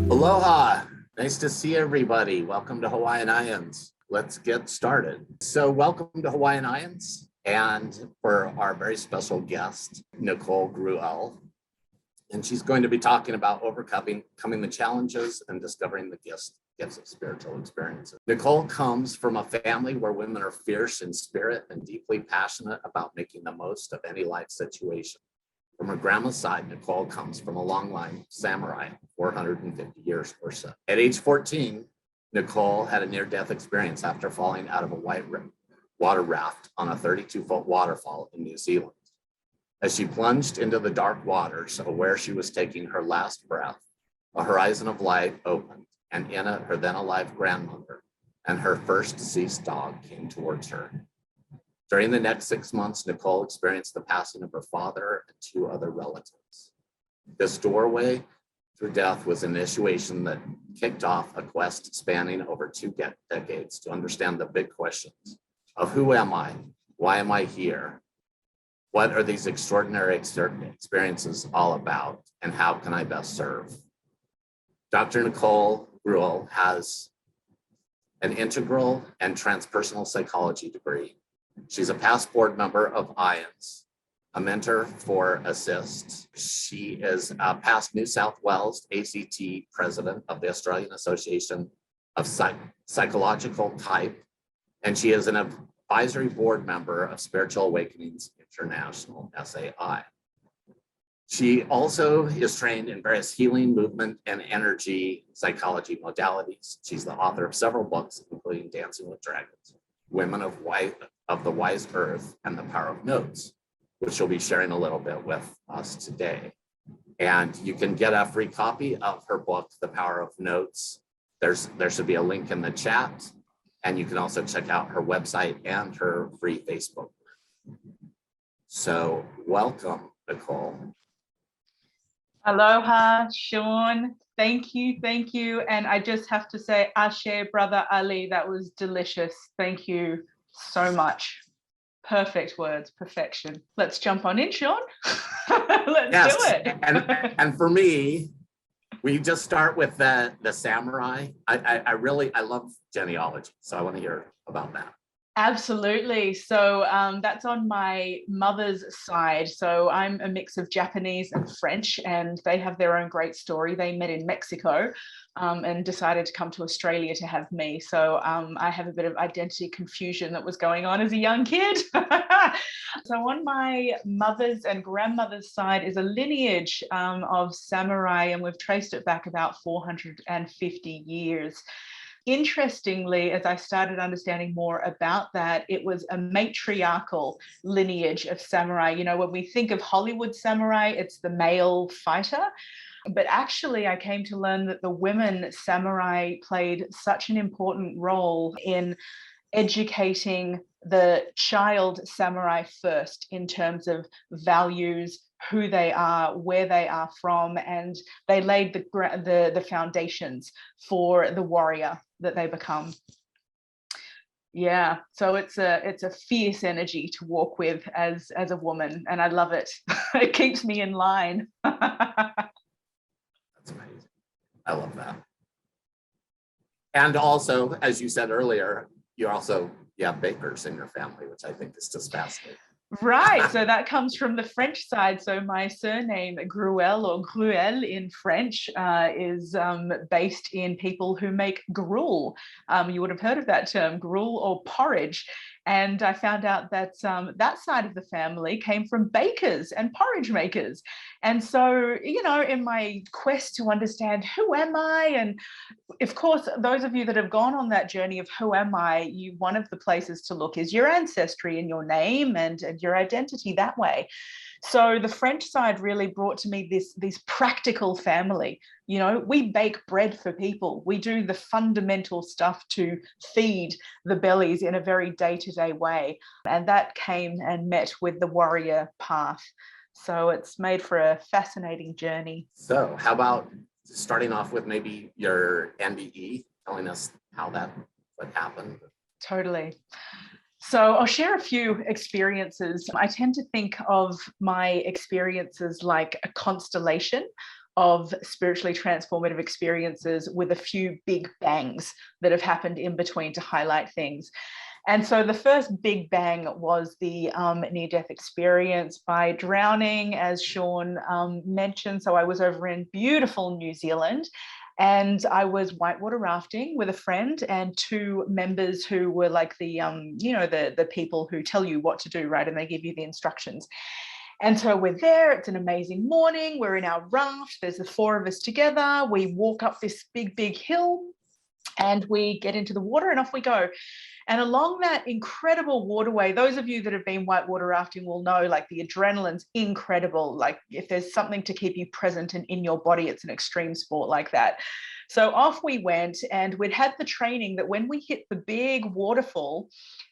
Aloha, nice to see everybody. Welcome to Hawaiian IANDS. Let's get started. So welcome to Hawaiian IANDS, and for our very special guest, Nicole Gruel. And she's going to be talking about overcoming the challenges and discovering the gifts of spiritual experiences. Nicole comes from a family where women are fierce in spirit and deeply passionate about making the most of any life situation. From her grandma's side, Nicole comes from a long line of samurai, 450 years or so. At age 14, Nicole had a near-death experience after falling out of a white water raft on a 32-foot waterfall in New Zealand. As she plunged into the dark waters of where she was taking her last breath, a horizon of light opened, and in it, her then alive grandmother and her first deceased dog came towards her. During the next 6 months, Nicole experienced the passing of her father and 2 other relatives. This doorway through death was an initiation that kicked off a quest spanning over 2 decades to understand the big questions of who am I, why am I here, what are these extraordinary experiences all about, and how can I best serve? Dr. Nicole Gruel has an integral and transpersonal psychology degree. She's a past board member of IANDS, a mentor for ASSIST. She is a past New South Wales ACT president of the Australian Association of Psychological Type, and she is an advisory board member of Spiritual Awakenings International, SAI. She also is trained in various healing, movement, and energy psychology modalities. She's the author of several books, including Dancing with Dragons, Women of the Wise Earth, and the Power of Notes, which she'll be sharing a little bit with us today. And you can get a free copy of her book, The Power of Notes. There should be a link in the chat, and you can also check out her website and her free Facebook. So welcome, Nicole. Aloha, Shaun. Thank you. And I just have to say, Ashe, Brother Ali, that was delicious. Thank you so much. Perfect words, perfection. Let's jump on in, Shaun. Let's do it. and for me, we just start with the samurai. I love genealogy, so I want to hear about that. Absolutely. So that's on my mother's side. So I'm a mix of Japanese and French, and they have their own great story. They met in Mexico and decided to come to Australia to have me. So I have a bit of identity confusion that was going on as a young kid. So on my mother's and grandmother's side is a lineage of samurai, and we've traced it back about 450 years. Interestingly, as I started understanding more about that, it was a matriarchal lineage of samurai. You know, when we think of Hollywood samurai, it's the male fighter. But actually, I came to learn that the women samurai played such an important role in educating the child samurai first in terms of values, who they are, where they are from, and they laid the foundations for the warrior that they become. Yeah, so it's a fierce energy to walk with as a woman, and I love it. It keeps me in line. That's amazing. I love that. And also, as you said earlier, you have bakers in your family, which I think is just fascinating. Right, so that comes from the French side. So my surname Gruel, or Gruel in French, is based in people who make gruel. You would have heard of that term, gruel or porridge. And I found out that that side of the family came from bakers and porridge makers. And so, you know, in my quest to understand who am I, and of course, those of you that have gone on that journey of who am I, one of the places to look is your ancestry and your name and your identity that way. So the French side really brought to me this practical family. You know, we bake bread for people. We do the fundamental stuff to feed the bellies in a very day-to-day way. And that came and met with the warrior path. So it's made for a fascinating journey. So how about starting off with maybe your NDE, telling us how that would happen? Totally. So I'll share a few experiences. I tend to think of my experiences like a constellation of spiritually transformative experiences with a few big bangs that have happened in between to highlight things. And so the first big bang was the near-death experience by drowning, as Shaun mentioned. So I was over in beautiful New Zealand, and I was whitewater rafting with a friend and two members who were like the, the people who tell you what to do, right? And they give you the instructions. And so we're there, it's an amazing morning, we're in our raft, there's the four of us together, we walk up this big hill and we get into the water and off we go. And along that incredible waterway, those of you that have been whitewater rafting will know, like, the adrenaline's incredible. Like, if there's something to keep you present and in your body, it's an extreme sport like that. So off we went, and we'd had the training that when we hit the big waterfall,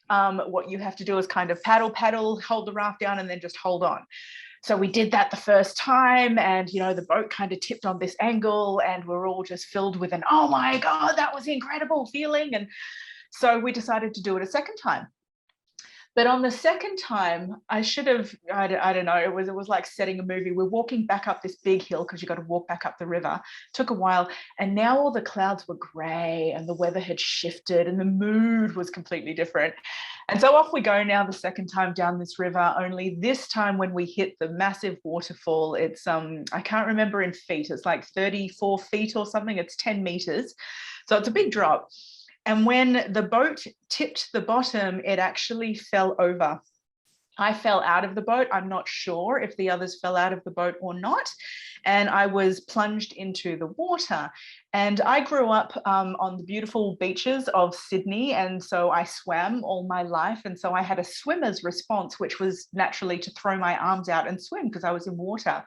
what you have to do is kind of paddle, hold the raft down, and then just hold on. So we did that the first time, and, you know, the boat kind of tipped on this angle, and we're all just filled with an, oh my God, that was incredible feeling. And so we decided to do it a second time. But on the second time, I should have, I don't know, it was like setting a movie. We're walking back up this big hill because you got to walk back up the river. Took a while. And now all the clouds were gray and the weather had shifted and the mood was completely different. And so off we go now the second time down this river, only this time when we hit the massive waterfall, it's, I can't remember in feet, it's like 34 feet or something, it's 10 meters. So it's a big drop. And when the boat tipped the bottom, it actually fell over. I fell out of the boat. I'm not sure if the others fell out of the boat or not. And I was plunged into the water. And I grew up on the beautiful beaches of Sydney. And so I swam all my life. And so I had a swimmer's response, which was naturally to throw my arms out and swim because I was in water.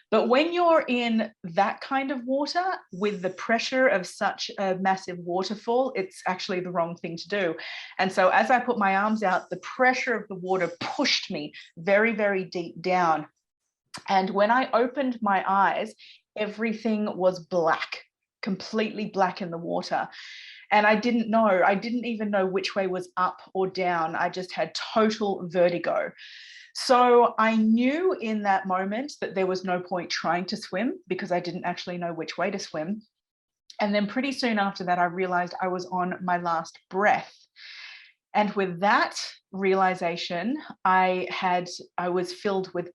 But when you're in that kind of water with the pressure of such a massive waterfall, it's actually the wrong thing to do. And so as I put my arms out, the pressure of the water pushed me very, very deep down. And when I opened my eyes, everything was black, completely black in the water. And I didn't even know which way was up or down. I just had total vertigo. So I knew in that moment that there was no point trying to swim because I didn't actually know which way to swim. And then pretty soon after that, I realized I was on my last breath. And with that realization, I was filled with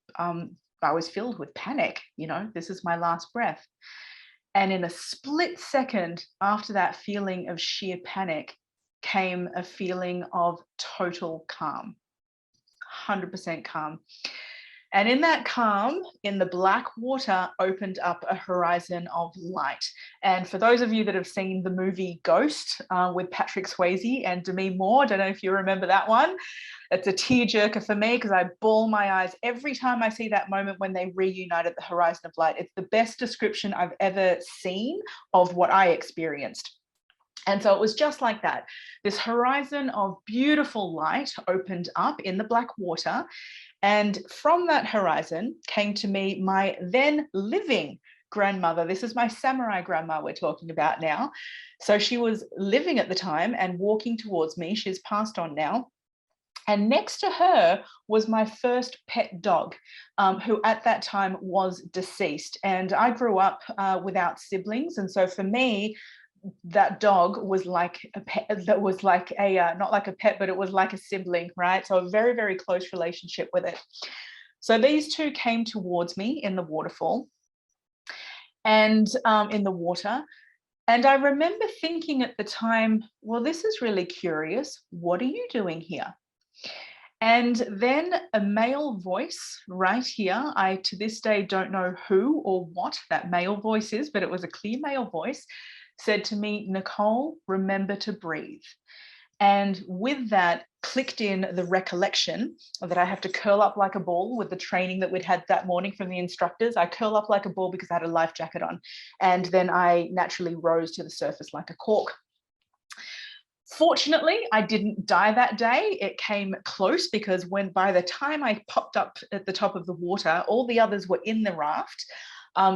panic. You know, this is my last breath. And in a split second after that feeling of sheer panic came a feeling of total calm. 100% calm. And in that calm, in the black water, opened up a horizon of light. And for those of you that have seen the movie Ghost with Patrick Swayze and Demi Moore, I don't know if you remember that one. It's a tearjerker for me because I bawl my eyes every time I see that moment when they reunite at the horizon of light. It's the best description I've ever seen of what I experienced. And so it was just like that. This horizon of beautiful light opened up in the black water. And from that horizon came to me my then living grandmother. This is my samurai grandma we're talking about now. So she was living at the time and walking towards me. She's passed on now. And next to her was my first pet dog, who at that time was deceased. And I grew up without siblings. And so for me, that dog was like a pet, that was like a not like a pet, but it was like a sibling, right? So a very, very close relationship with it. So these two came towards me in the waterfall and in the water. And I remember thinking at the time, well, this is really curious. What are you doing here? And then a male voice right here, I to this day don't know who or what that male voice is, but it was a clear male voice, said to me, Nicole, remember to breathe. And with that clicked in the recollection that I have to curl up like a ball with the training that we'd had that morning from the instructors. I curl up like a ball because I had a life jacket on. And then I naturally rose to the surface like a cork. Fortunately, I didn't die that day. It came close because by the time I popped up at the top of the water, all the others were in the raft.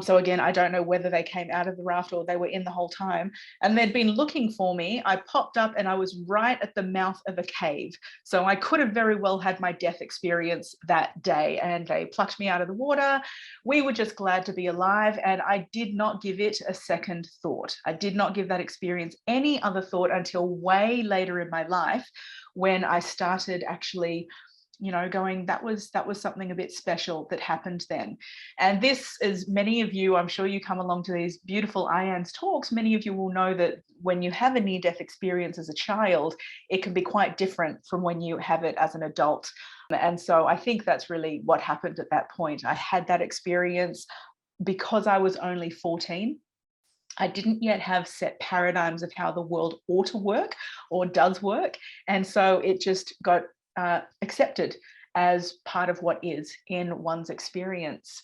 So again, I don't know whether they came out of the raft or they were in the whole time. And they'd been looking for me. I popped up and I was right at the mouth of a cave. So I could have very well had my death experience that day. And they plucked me out of the water. We were just glad to be alive. And I did not give it a second thought. I did not give that experience any other thought until way later in my life, when I started actually, you know, going, that was something a bit special that happened then. And this is, many of you, I'm sure you come along to these beautiful IANDS talks, many of you will know that when you have a near-death experience as a child, it can be quite different from when you have it as an adult. And so I think that's really what happened at that point. I had that experience because I was only 14. I didn't yet have set paradigms of how the world ought to work or does work. And so it just got accepted as part of what is in one's experience.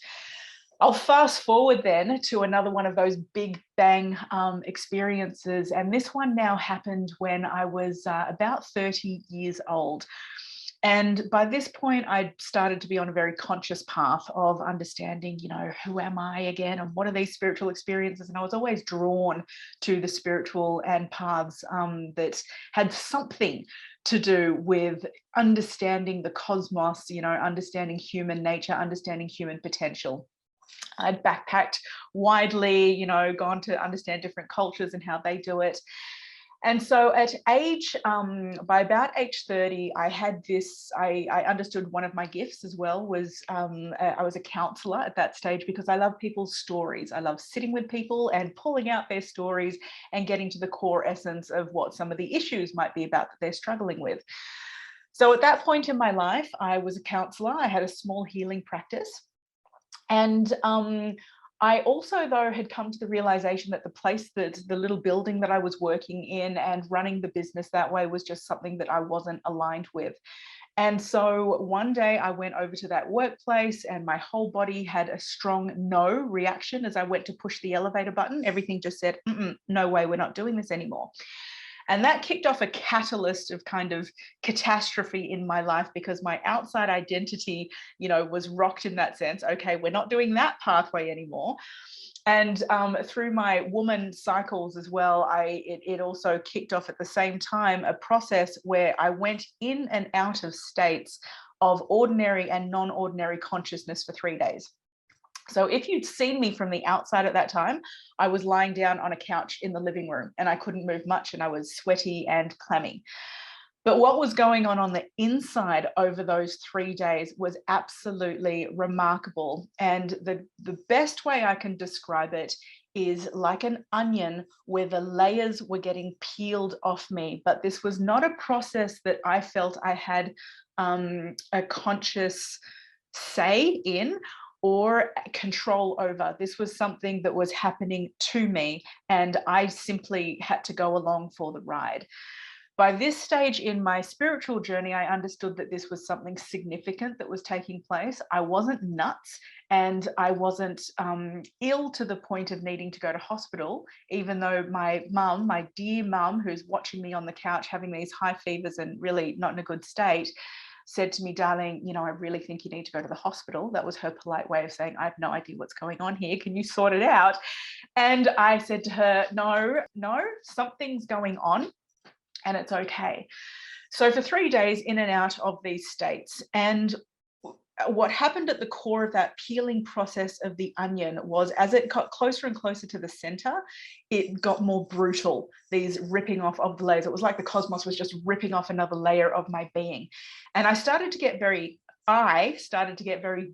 I'll fast forward then to another one of those big bang experiences. And this one now happened when I was about 30 years old. And by this point, I started to be on a very conscious path of understanding, you know, who am I again? And what are these spiritual experiences? And I was always drawn to the spiritual and paths that had something to do with understanding the cosmos, you know, understanding human nature, understanding human potential. I'd backpacked widely, you know, gone to understand different cultures and how they do it. And so at age, by about age 30, I had this, I understood one of my gifts as well was I was a counselor at that stage, because I love people's stories. I love sitting with people and pulling out their stories and getting to the core essence of what some of the issues might be about that they're struggling with. So at that point in my life, I was a counselor. I had a small healing practice. And I also, though, had come to the realization that the place, that the little building that I was working in and running the business that way was just something that I wasn't aligned with. And so one day I went over to that workplace and my whole body had a strong no reaction as I went to push the elevator button. Everything just said, no way, we're not doing this anymore. And that kicked off a catalyst of kind of catastrophe in my life, because my outside identity, you know, was rocked in that sense. Okay, we're not doing that pathway anymore. And through my woman cycles as well, it also kicked off at the same time a process where I went in and out of states of ordinary and non-ordinary consciousness for 3 days. So if you'd seen me from the outside at that time, I was lying down on a couch in the living room and I couldn't move much and I was sweaty and clammy. But what was going on the inside over those 3 days was absolutely remarkable. And the best way I can describe it is like an onion where the layers were getting peeled off me. But this was not a process that I felt I had a conscious say in or control over. This was something that was happening to me, and I simply had to go along for the ride. By this stage in my spiritual journey, I understood that this was something significant that was taking place. I wasn't nuts, and I wasn't ill to the point of needing to go to hospital, even though my mum, my dear mum, who's watching me on the couch having these high fevers and really not in a good state, said to me, darling, you know, I really think you need to go to the hospital. That was her polite way of saying, I have no idea what's going on here. Can you sort it out? And I said to her, no, something's going on and it's okay. So for 3 days in and out of these states. And what happened at the core of that peeling process of the onion was, as it got closer and closer to the center, it got more brutal, these ripping off of the layers. It was like the cosmos was just ripping off another layer of my being. And I started to get very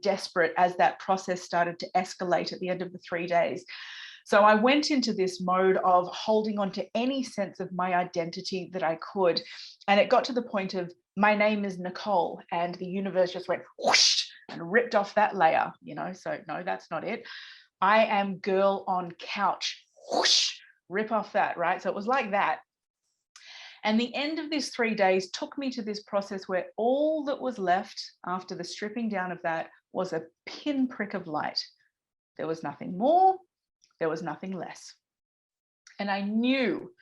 desperate as that process started to escalate at the end of the 3 days. So I went into this mode of holding on to any sense of my identity that I could. And it got to the point of, my name is Nicole, and the universe just went whoosh and ripped off that layer, you know, so no, that's not it. I am girl on couch, whoosh, rip off that, right? So it was like that. And the end of these 3 days took me to this process where all that was left after the stripping down of that was a pinprick of light. There was nothing more, there was nothing less. And I knew,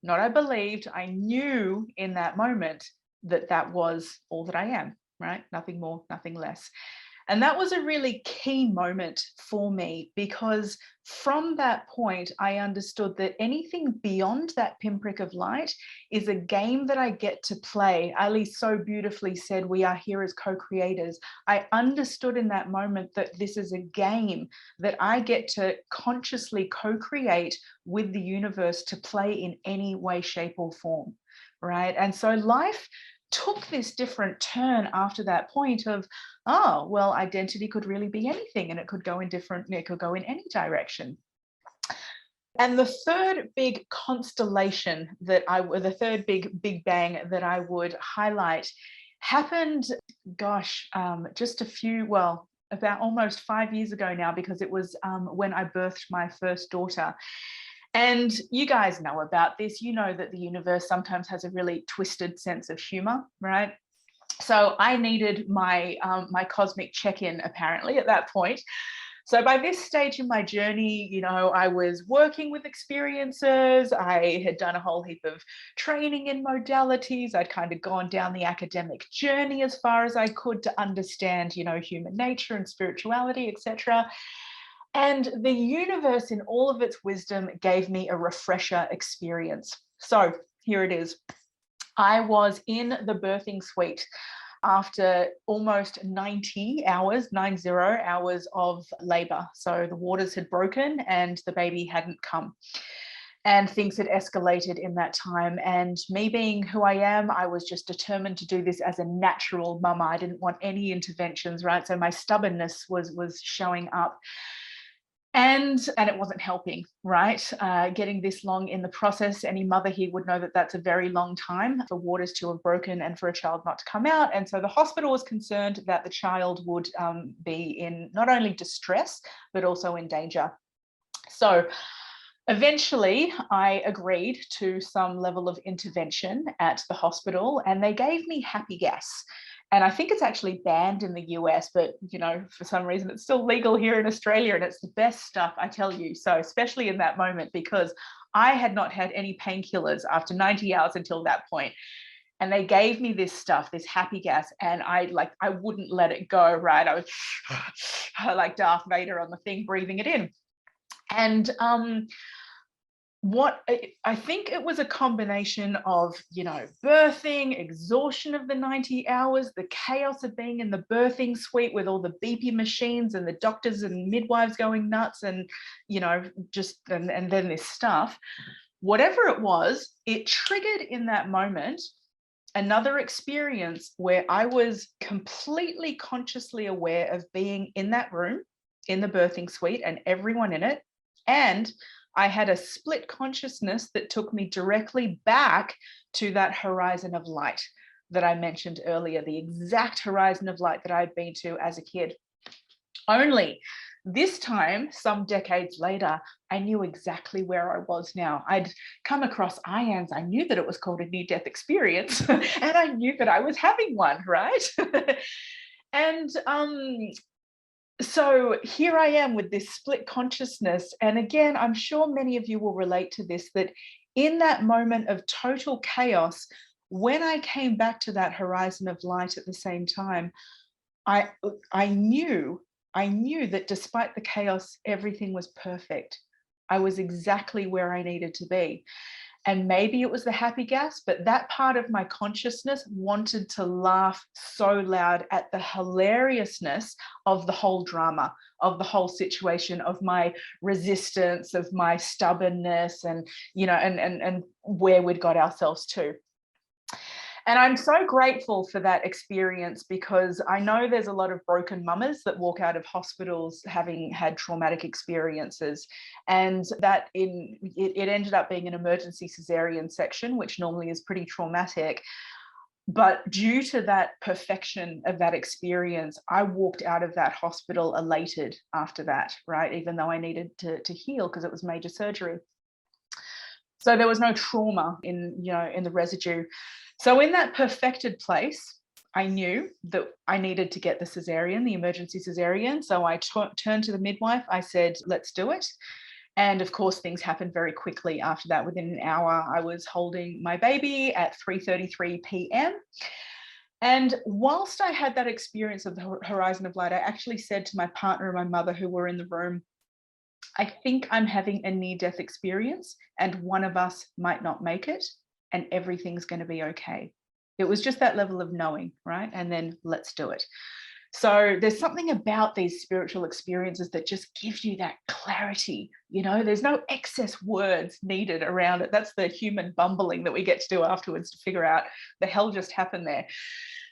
not I believed, I knew in that moment that that was all that I am, right? Nothing more, nothing less. And that was a really key moment for me, because from that point, I understood that anything beyond that pinprick of light is a game that I get to play. Ali so beautifully said, we are here as co-creators. I understood in that moment that this is a game that I get to consciously co-create with the universe to play in any way, shape, or form, right? And so life took this different turn after that point of, oh, well, identity could really be anything, and it could go in any direction. And the third big constellation the third big bang that I would highlight happened, just about almost 5 years ago now, because it was when I birthed my first daughter. And you guys know about this. You know that the universe sometimes has a really twisted sense of humor, right? So I needed my cosmic check-in apparently at that point. So by this stage in my journey, I was working with experiencers. I had done a whole heap of training in modalities. I'd kind of gone down the academic journey as far as I could to understand, human nature and spirituality, etc. And the universe, in all of its wisdom, gave me a refresher experience. So here it is. I was in the birthing suite after almost 90 hours of labor. So the waters had broken and the baby hadn't come. And things had escalated in that time. And me being who I am, I was just determined to do this as a natural mama. I didn't want any interventions, right? So my stubbornness was showing up. And it wasn't helping, right? Getting this long in the process, any mother here would know that that's a very long time for waters to have broken and for a child not to come out. And so the hospital was concerned that the child would be in not only distress, but also in danger. So eventually I agreed to some level of intervention at the hospital, and they gave me happy gas. And I think it's actually banned in the US, but for some reason it's still legal here in Australia, and it's the best stuff, I tell you. So especially in that moment, because I had not had any painkillers after 90 hours until that point. And they gave me this stuff, this happy gas, and I wouldn't let it go, right? I was like Darth Vader on the thing, breathing it in. And what I think it was a combination of, birthing, exhaustion of the 90 hours, the chaos of being in the birthing suite with all the beepy machines and the doctors and midwives going nuts, and, and then this stuff. Whatever it was, it triggered in that moment another experience where I was completely consciously aware of being in that room, in the birthing suite, and everyone in it. And I had a split consciousness that took me directly back to that horizon of light that I mentioned earlier, the exact horizon of light that I'd been to as a kid. Only this time, some decades later, I knew exactly where I was now. I'd come across IANDS. I knew that it was called a near-death experience, and I knew that I was having one, right? And so here I am with this split consciousness. And again, I'm sure many of you will relate to this, that in that moment of total chaos, when I came back to that horizon of light at the same time, I knew that despite the chaos, everything was perfect. I was exactly where I needed to be. And maybe it was the happy gas, but that part of my consciousness wanted to laugh so loud at the hilariousness of the whole drama, of the whole situation, of my resistance, of my stubbornness, and, and where we'd got ourselves to. And I'm so grateful for that experience, because I know there's a lot of broken mamas that walk out of hospitals having had traumatic experiences, and that it ended up being an emergency cesarean section, which normally is pretty traumatic. But due to that perfection of that experience, I walked out of that hospital elated after that, right? Even though I needed to heal because it was major surgery. So there was no trauma in the residue. So in that perfected place, I knew that I needed to get the cesarean, the emergency cesarean. So I turned to the midwife. I said, let's do it. And of course, things happened very quickly after that. Within an hour, I was holding my baby at 3:33 p.m. And whilst I had that experience of the horizon of light, I actually said to my partner and my mother who were in the room, I think I'm having a near-death experience and one of us might not make it and everything's going to be okay. It was just that level of knowing, right? And then let's do it. So there's something about these spiritual experiences that just gives you that clarity. There's no excess words needed around it. That's the human bumbling that we get to do afterwards to figure out the hell just happened there.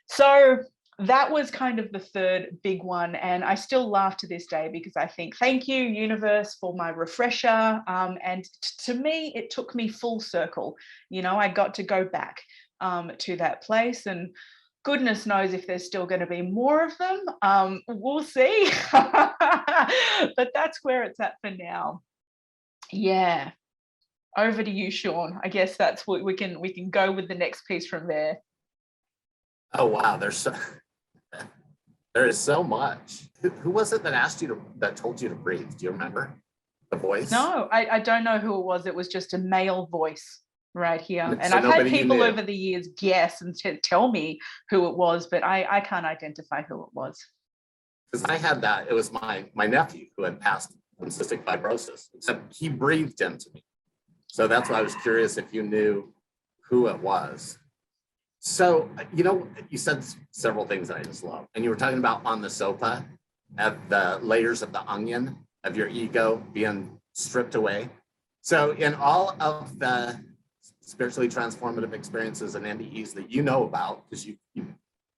So that was kind of the third big one. And I still laugh to this day because I think, thank you, universe, for my refresher. And to me, it took me full circle. I got to go back to that place, and goodness knows if there's still going to be more of them. We'll see. But that's where it's at for now. Yeah. Over to you, Shaun. I guess that's what we can go with the next piece from there. Oh, wow. There is so much. Who was it that told you to breathe? Do you remember the voice? No, I don't know who it was. It was just a male voice right here. And So I've had people over the years guess and tell me who it was, but I can't identify who it was. Because I had that. It was my nephew who had passed from cystic fibrosis, except he breathed into me. So that's why I was curious if you knew who it was. So, you said several things that I just love. And you were talking about on the sofa, at the layers of the onion of your ego being stripped away. So in all of the spiritually transformative experiences and NDEs that you know about, because you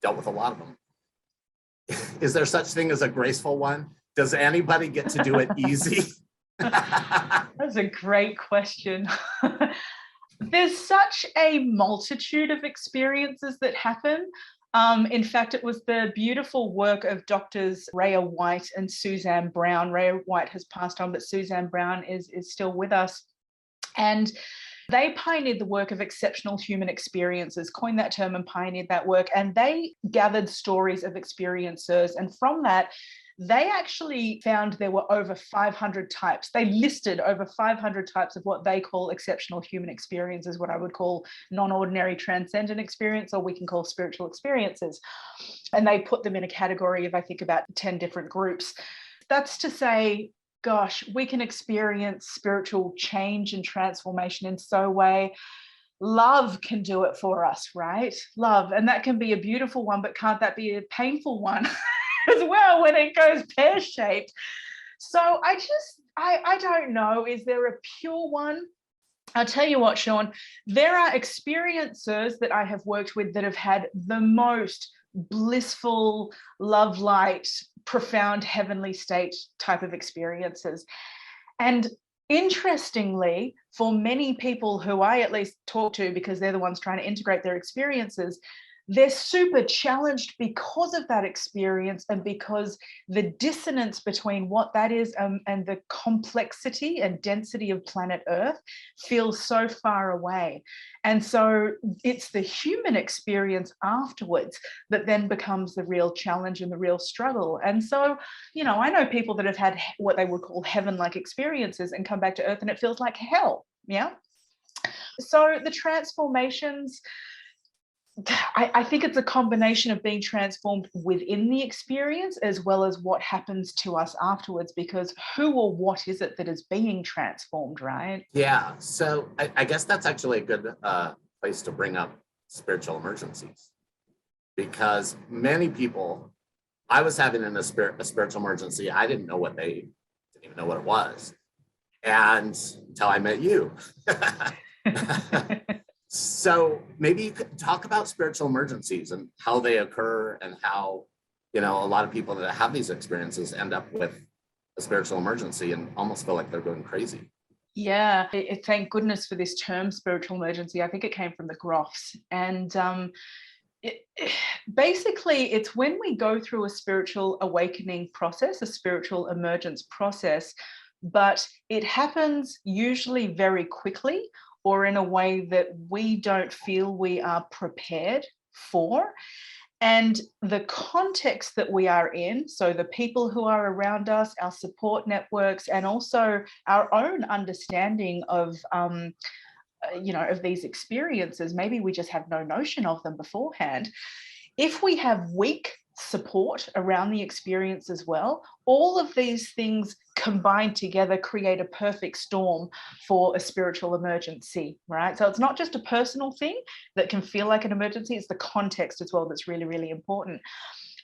dealt with a lot of them, is there such thing as a graceful one? Does anybody get to do it easy? That's a great question. There's such a multitude of experiences that happen. In fact, it was the beautiful work of doctors Rhea White and Suzanne Brown. Rhea White has passed on, but Suzanne Brown is still with us. And they pioneered the work of exceptional human experiences, coined that term and pioneered that work. And they gathered stories of experiencers. And from that, they actually found there were over 500 types. They listed over 500 types of what they call exceptional human experiences, what I would call non-ordinary transcendent experience, or we can call spiritual experiences. And they put them in a category of, I think, about 10 different groups. That's to say, gosh, we can experience spiritual change and transformation in so way. Love can do it for us, right? Love. And that can be a beautiful one, but can't that be a painful one as well when it goes pear-shaped? So I don't know. Is there a pure one? I'll tell you what, Shaun, there are experiencers that I have worked with that have had the most blissful, love light, profound heavenly state type of experiences. And interestingly, for many people who I at least talk to, because they're the ones trying to integrate their experiences, they're super challenged because of that experience and because the dissonance between what that is and the complexity and density of planet Earth feels so far away. And so it's the human experience afterwards that then becomes the real challenge and the real struggle. And so, I know people that have had what they would call heaven-like experiences and come back to Earth and it feels like hell. Yeah. So the transformations, I think it's a combination of being transformed within the experience as well as what happens to us afterwards, because who or what is it that is being transformed, right? Yeah, so I guess that's actually a good place to bring up spiritual emergencies, because many people, I was having a spiritual emergency. I didn't even know what it was, and until I met you. So maybe you could talk about spiritual emergencies and how they occur and how, a lot of people that have these experiences end up with a spiritual emergency and almost feel like they're going crazy. Yeah, thank goodness for this term, spiritual emergency. I think it came from the Groffs. And basically, it's when we go through a spiritual awakening process, a spiritual emergence process, but it happens usually very quickly or in a way that we don't feel we are prepared for. And the context that we are in, so the people who are around us, our support networks, and also our own understanding of of these experiences, maybe we just have no notion of them beforehand, If we have weak support around the experience as well, all of these things combined together create a perfect storm for a spiritual emergency, right? So it's not just a personal thing that can feel like an emergency, it's the context as well that's really, really important.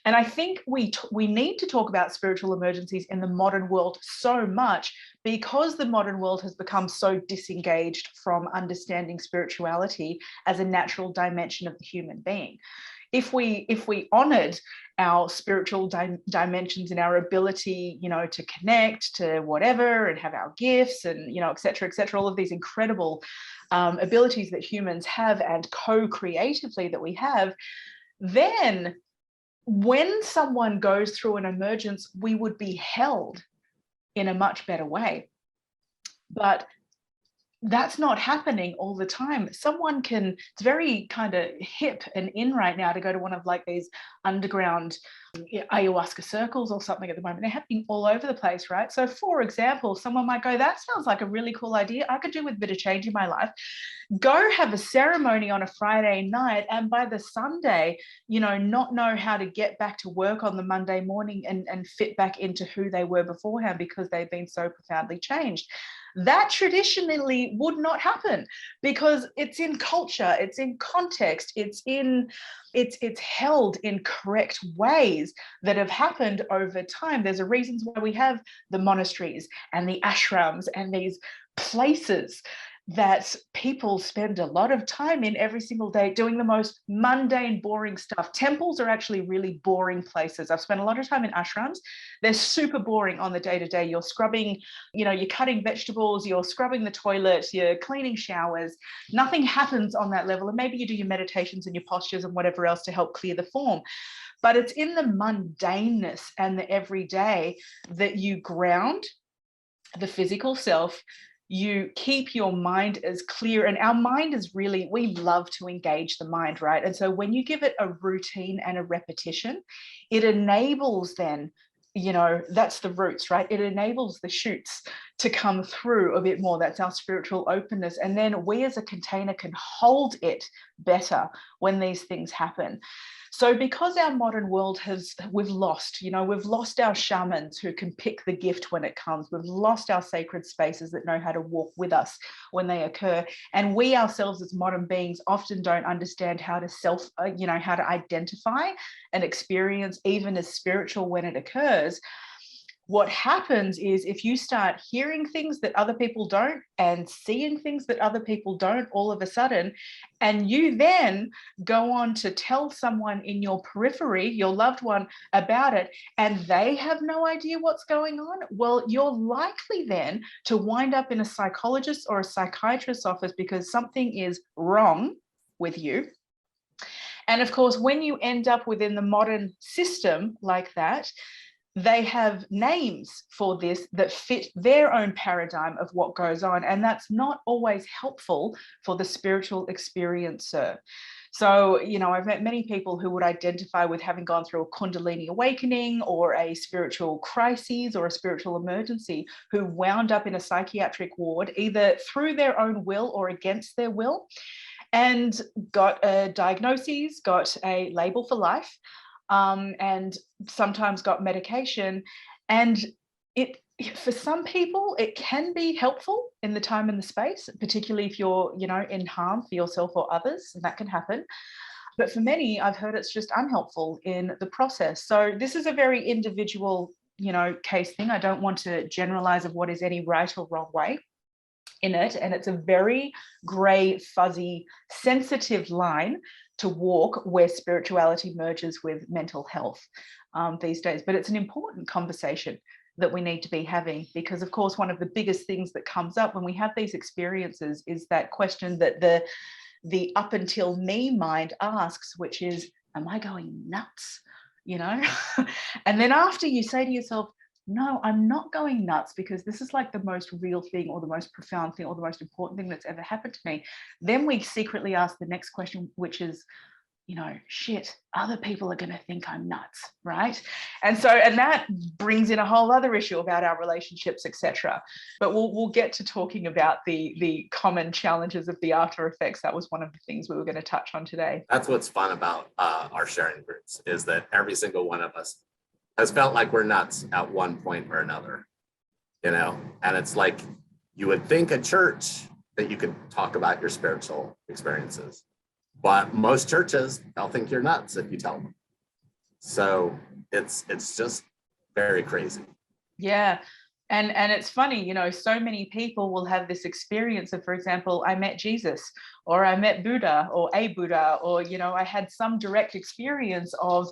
And I think we need to talk about spiritual emergencies in the modern world so much because the modern world has become so disengaged from understanding spirituality as a natural dimension of the human being. If we honored our spiritual dimensions and our ability, to connect to whatever and have our gifts and, et cetera, all of these incredible abilities that humans have and co-creatively that we have, then when someone goes through an emergence, we would be held in a much better way. But that's not happening all the time. Someone can, it's very kind of hip and in right now to go to one of like these underground ayahuasca circles or something at the moment. They're happening all over the place, right? So for example, someone might go, that sounds like a really cool idea. I could do with a bit of change in my life. Go have a ceremony on a Friday night and by the Sunday, not know how to get back to work on the Monday morning and fit back into who they were beforehand because they've been so profoundly changed. That traditionally would not happen because it's in culture, it's in context, it's held in correct ways that have happened over time. There's a reason why we have the monasteries and the ashrams and these places that people spend a lot of time in every single day doing the most mundane, boring stuff. Temples are actually really boring places. I've spent a lot of time in ashrams. They're super boring on the day-to-day. You're scrubbing, you're cutting vegetables, you're scrubbing the toilet, you're cleaning showers. Nothing happens on that level. And maybe you do your meditations and your postures and whatever else to help clear the form. But it's in the mundaneness and the everyday that you ground the physical self. You keep your mind as clear, and our mind is really, we love to engage the mind, right? And so when you give it a routine and a repetition, it enables then, that's the roots, right? It enables the shoots to come through a bit more. That's our spiritual openness. And then we as a container can hold it better when these things happen. So because our modern world we've lost our shamans who can pick the gift when it comes. We've lost our sacred spaces that know how to walk with us when they occur. And we ourselves as modern beings often don't understand how to how to identify an experience even as spiritual when it occurs. What happens is if you start hearing things that other people don't and seeing things that other people don't all of a sudden, and you then go on to tell someone in your periphery, your loved one, about it, and they have no idea what's going on, well, you're likely then to wind up in a psychologist or a psychiatrist's office because something is wrong with you. And of course, when you end up within the modern system like that, they have names for this that fit their own paradigm of what goes on. And that's not always helpful for the spiritual experiencer. So, I've met many people who would identify with having gone through a Kundalini awakening or a spiritual crisis or a spiritual emergency who wound up in a psychiatric ward, either through their own will or against their will, and got a diagnosis, got a label for life, and sometimes got medication. And for some people, it can be helpful in the time and the space, particularly if you're, in harm for yourself or others, and that can happen. But for many, I've heard it's just unhelpful in the process. So this is a very individual, case thing. I don't want to generalize of what is any right or wrong way in it. And it's a very gray, fuzzy, sensitive line to walk where spirituality merges with mental health these days. But it's an important conversation that we need to be having because, of course, one of the biggest things that comes up when we have these experiences is that question that the up until me mind asks, which is, am I going nuts? And then after you say to yourself, no, I'm not going nuts because this is like the most real thing or the most profound thing or the most important thing that's ever happened to me. Then we secretly ask the next question, which is, shit, other people are going to think I'm nuts, right? And that brings in a whole other issue about our relationships, etc. But we'll get to talking about the common challenges of the after effects. That was one of the things we were going to touch on today. That's what's fun about our sharing groups, is that every single one of us has felt like we're nuts at one point or another, and it's like, you would think at church that you could talk about your spiritual experiences, but most churches, they'll think you're nuts if you tell them. So it's just very crazy. Yeah. And it's funny, so many people will have this experience of, for example, I met Jesus, or I met Buddha, or a Buddha, or, I had some direct experience of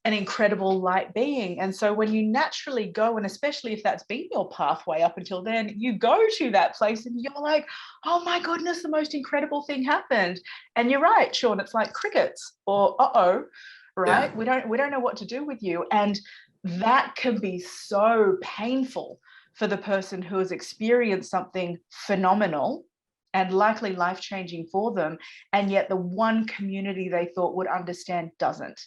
an incredible light being. And so when you naturally go, and especially if that's been your pathway up until then, you go to that place and you're like, oh my goodness, the most incredible thing happened. And you're right, Shaun, it's like crickets, or right? Yeah. We don't know what to do with you. And that can be so painful for the person who has experienced something phenomenal and likely life-changing for them, and yet the one community they thought would understand doesn't.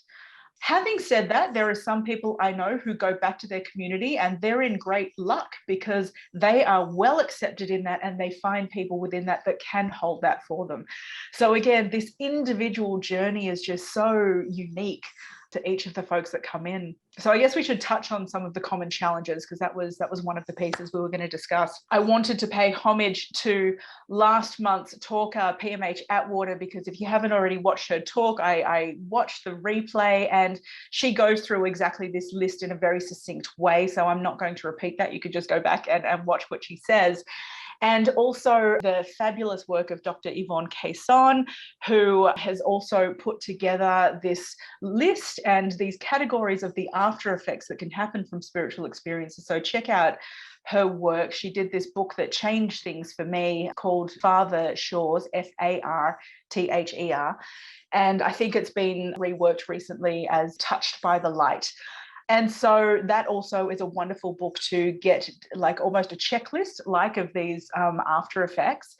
Having said that, there are some people I know who go back to their community and they're in great luck because they are well accepted in that, and they find people within that can hold that for them. So again, this individual journey is just so unique to each of the folks that come in. So I guess we should touch on some of the common challenges, because that was one of the pieces we were going to discuss. I wanted to pay homage to last month's talker, PMH Atwater, because if you haven't already watched her talk, I watched the replay, and she goes through exactly this list in a very succinct way. So I'm not going to repeat that. You could just go back and watch what she says. And also the fabulous work of Dr. Yvonne Caisson, who has also put together this list and these categories of the after effects that can happen from spiritual experiences. So check out her work. She did this book that changed things for me called Father Shores, Father. And I think it's been reworked recently as Touched by the Light. And so that also is a wonderful book to get, like almost a checklist of these after effects.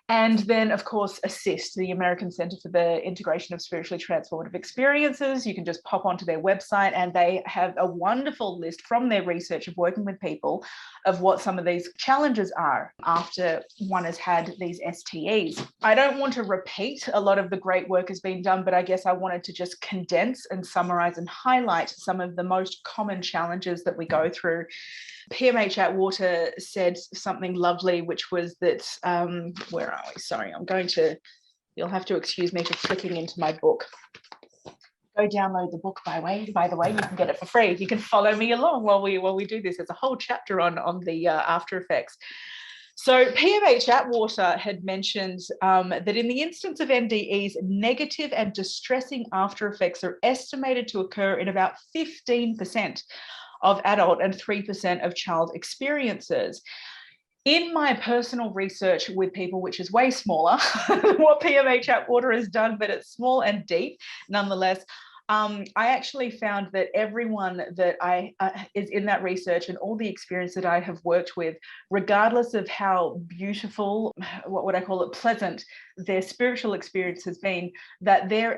And then, of course, ASSIST, the American Center for the Integration of Spiritually Transformative Experiences. You can just pop onto their website, and they have a wonderful list from their research of working with people of what some of these challenges are after one has had these STEs. I don't want to repeat a lot of the great work has been done, but I guess I wanted to just condense and summarize and highlight some of the most common challenges that we go through. PMH Atwater said something lovely, which was that, where are we? Sorry, you'll have to excuse me for flicking into my book. Go download the book, by the way, you can get it for free. You can follow me along while we do this. There's a whole chapter on the after effects. So PMH Atwater had mentioned that in the instance of NDEs, negative and distressing after effects are estimated to occur in about 15% of adult and 3% of child experiences. In my personal research with people, which is way smaller than what PMH Atwater has done, but it's small and deep nonetheless, I actually found that everyone that is in that research and all the experience that I have worked with, regardless of how beautiful, what would I call it, pleasant their spiritual experience has been, that there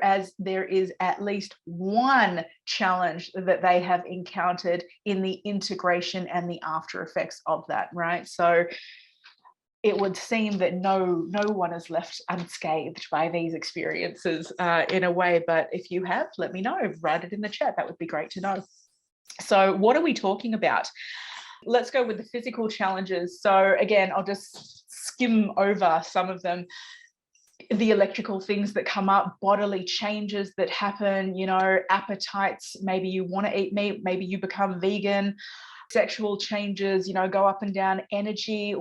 is at least one challenge that they have encountered in the integration and the after effects of that, right? So it would seem that no one is left unscathed by these experiences in a way. But if you have, let me know. Write it in the chat. That would be great to know. So what are we talking about? Let's go with the physical challenges. So again, I'll just skim over some of them. The electrical things that come up, bodily changes that happen, appetites. Maybe you want to eat meat. Maybe you become vegan. Sexual changes, go up and down, energy.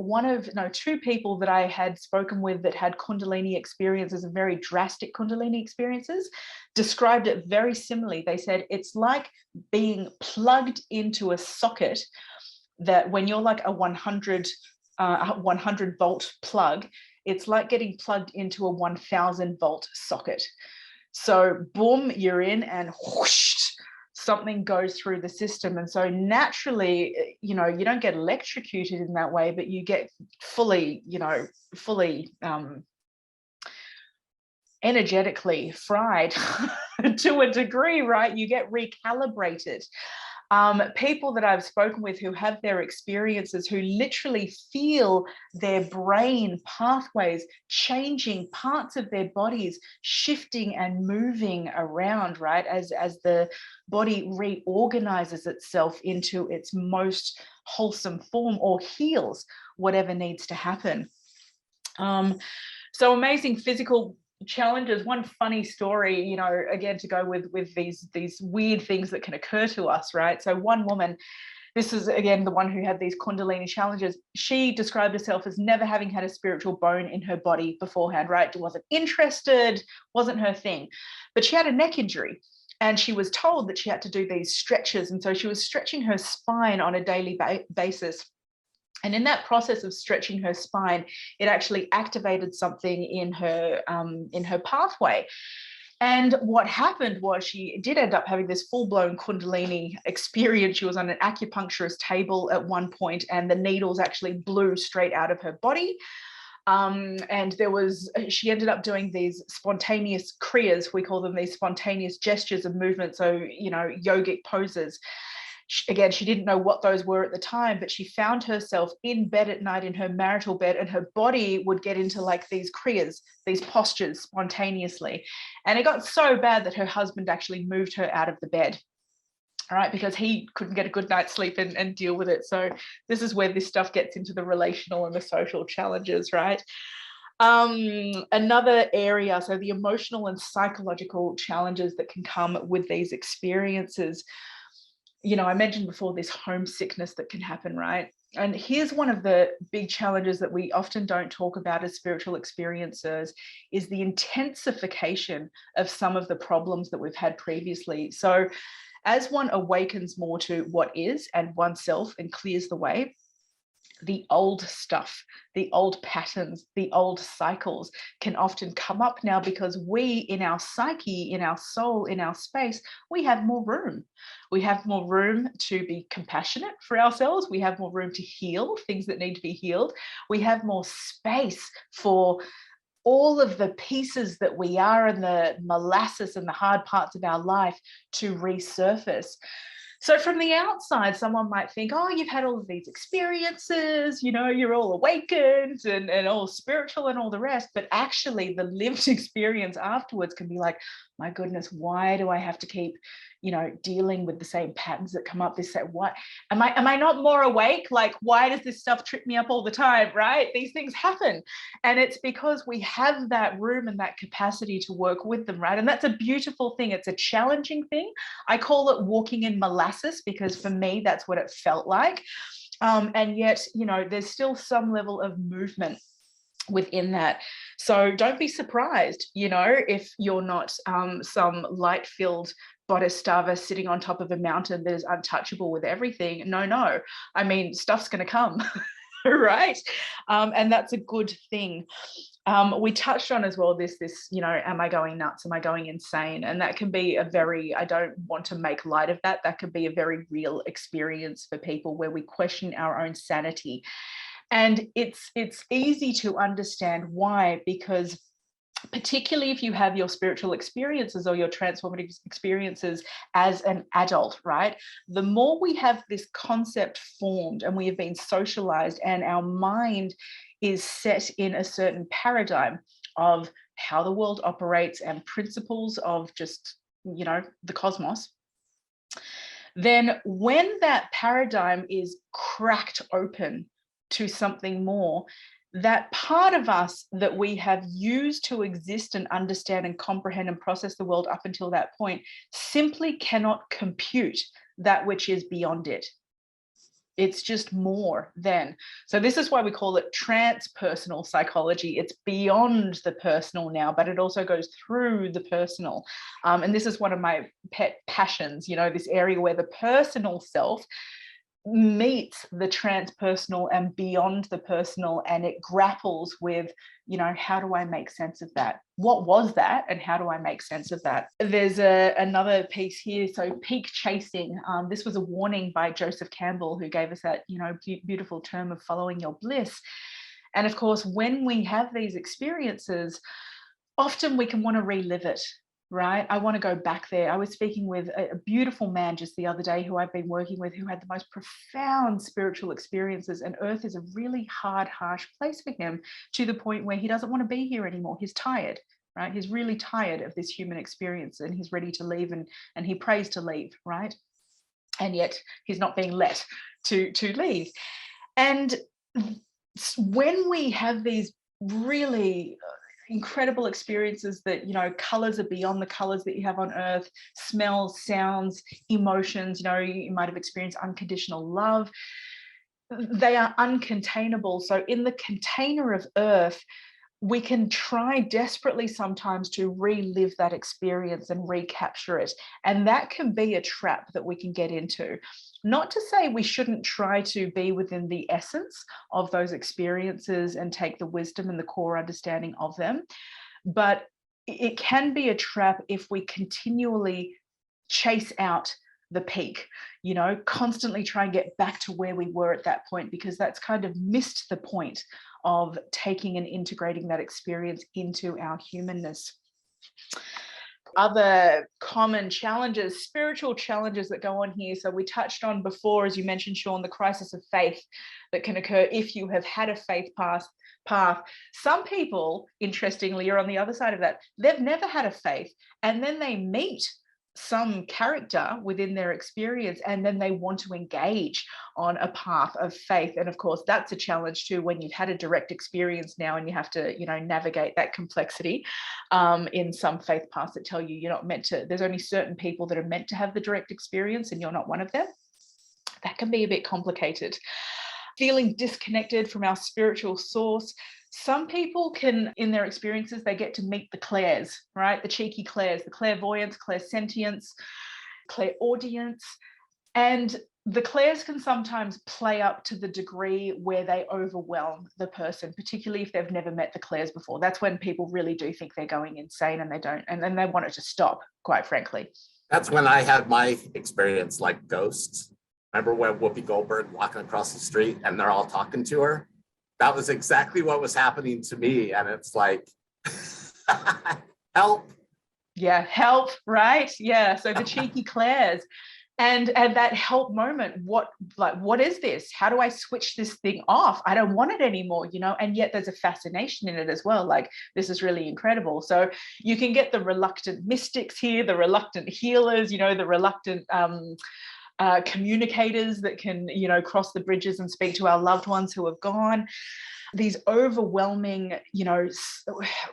Two people that I had spoken with that had Kundalini experiences, and very drastic Kundalini experiences, described it very similarly. They said it's like being plugged into a socket, that when you're like a 100 volt plug, it's like getting plugged into a 1000 volt socket. So boom, you're in, and whoosh, something goes through the system. And so naturally, you don't get electrocuted in that way, but you get fully energetically fried to a degree, right? You get recalibrated. People that I've spoken with who have their experiences, who literally feel their brain pathways changing, parts of their bodies shifting and moving around, right? As the body reorganizes itself into its most wholesome form or heals whatever needs to happen. So amazing physical challenges. One funny story, you know, again, to go with these weird things that can occur to us, right? So one woman, this is again the one who had these Kundalini challenges, she described herself as never having had a spiritual bone in her body beforehand, right? Wasn't interested, wasn't her thing. But she had a neck injury, and she was told that she had to do these stretches. And so she was stretching her spine on a daily basis. And in that process of stretching her spine, it actually activated something in her pathway. And what happened was she did end up having this full-blown Kundalini experience. She was on an acupuncturist table at one point, and the needles actually blew straight out of her body. And she ended up doing these spontaneous kriyas, we call them, these spontaneous gestures of movement. So, you know, yogic poses. Again, she didn't know what those were at the time, but she found herself in bed at night in her marital bed, and her body would get into like these kriyas, these postures spontaneously. And it got so bad that her husband actually moved her out of the bed, all right, because he couldn't get a good night's sleep and deal with it. So this is where this stuff gets into the relational and the social challenges, right? Another area, so the emotional and psychological challenges that can come with these experiences. You know, I mentioned before this homesickness that can happen, right? And here's one of the big challenges that we often don't talk about as spiritual experiencers, is the intensification of some of the problems that we've had previously. So as one awakens more to what is and oneself and clears the way, the old stuff, the old patterns, the old cycles can often come up now, because we, in our psyche, in our soul, in our space, we have more room. We have more room to be compassionate for ourselves. We have more room to heal things that need to be healed. We have more space for all of the pieces that we are and the molasses and the hard parts of our life to resurface. So from the outside, someone might think, oh, you've had all of these experiences, you know, you're all awakened and all spiritual and all the rest. But actually the lived experience afterwards can be like, my goodness, why do I have to keep, you know, dealing with the same patterns that come up? This, what am I not more awake? Like, why does this stuff trip me up all the time, right? These things happen. And it's because we have that room and that capacity to work with them, right? And that's a beautiful thing. It's a challenging thing. I call it walking in molasses, because for me, that's what it felt like. And yet, you know, there's still some level of movement within that. So don't be surprised, you know, if you're not some light-filled bodhisattva sitting on top of a mountain that is untouchable with everything. No. I mean, stuff's going to come, right? And that's a good thing. We touched on as well this, you know, am I going nuts? Am I going insane? And that can be a very, I don't want to make light of that. That could be a very real experience for people where we question our own sanity. And it's easy to understand why, because particularly if you have your spiritual experiences or your transformative experiences as an adult, right? The more we have this concept formed and we have been socialized and our mind is set in a certain paradigm of how the world operates and principles of just, you know, the cosmos, then when that paradigm is cracked open to something more, that part of us that we have used to exist and understand and comprehend and process the world up until that point simply cannot compute that which is beyond it. It's just more than. So this is why we call it transpersonal psychology. It's beyond the personal now, but it also goes through the personal. And this is one of my pet passions, you know, this area where the personal self meets the transpersonal and beyond the personal, and it grapples with, you know, how do I make sense of that? What was that, and how do I make sense of that? There's another piece here. So peak chasing. This was a warning by Joseph Campbell, who gave us that, you know, beautiful term of following your bliss. And of course, when we have these experiences, often we can want to relive it, right? I want to go back there. I was speaking with a beautiful man just the other day who I've been working with, who had the most profound spiritual experiences, and Earth is a really hard, harsh place for him, to the point where he doesn't want to be here anymore. He's tired, right? He's really tired of this human experience, and he's ready to leave, and he prays to leave, right? And yet he's not being let to leave. And when we have these really incredible experiences that, you know, colors are beyond the colors that you have on Earth, smells, sounds, emotions, you know, you might have experienced unconditional love. They are uncontainable. So in the container of Earth, we can try desperately sometimes to relive that experience and recapture it. And that can be a trap that we can get into. Not to say we shouldn't try to be within the essence of those experiences and take the wisdom and the core understanding of them, but it can be a trap if we continually chase out the peak, you know, constantly try and get back to where we were at that point, because that's kind of missed the point of taking and integrating that experience into our humanness. Other common challenges, spiritual challenges that go on here. So we touched on before, as you mentioned, Shaun, the crisis of faith that can occur if you have had a faith path. Some people, interestingly, are on the other side of that. They've never had a faith, and then they meet some character within their experience, and then they want to engage on a path of faith. And of course, that's a challenge too, when you've had a direct experience now and you have to, you know, navigate that complexity. In some faith paths that tell you you're not meant to, there's only certain people that are meant to have the direct experience, and you're not one of them. That can be a bit complicated. Feeling disconnected from our spiritual source. Some people can, in their experiences, they get to meet the clairs, right? The cheeky clairs, the clairvoyance, clairsentience, clairaudience. And the clairs can sometimes play up to the degree where they overwhelm the person, particularly if they've never met the clairs before. That's when people really do think they're going insane, and they don't, and then they want it to stop, quite frankly. That's when I had my experience like ghosts. Remember when Whoopi Goldberg walking across the street and they're all talking to her? That was exactly what was happening to me. And it's like, help. Yeah, help, right? Yeah, so the cheeky clairs. And that help moment, what is this? How do I switch this thing off? I don't want it anymore, you know? And yet there's a fascination in it as well. Like, this is really incredible. So you can get the reluctant mystics here, the reluctant healers, you know, the reluctant communicators that can, you know, cross the bridges and speak to our loved ones who have gone. These overwhelming, you know,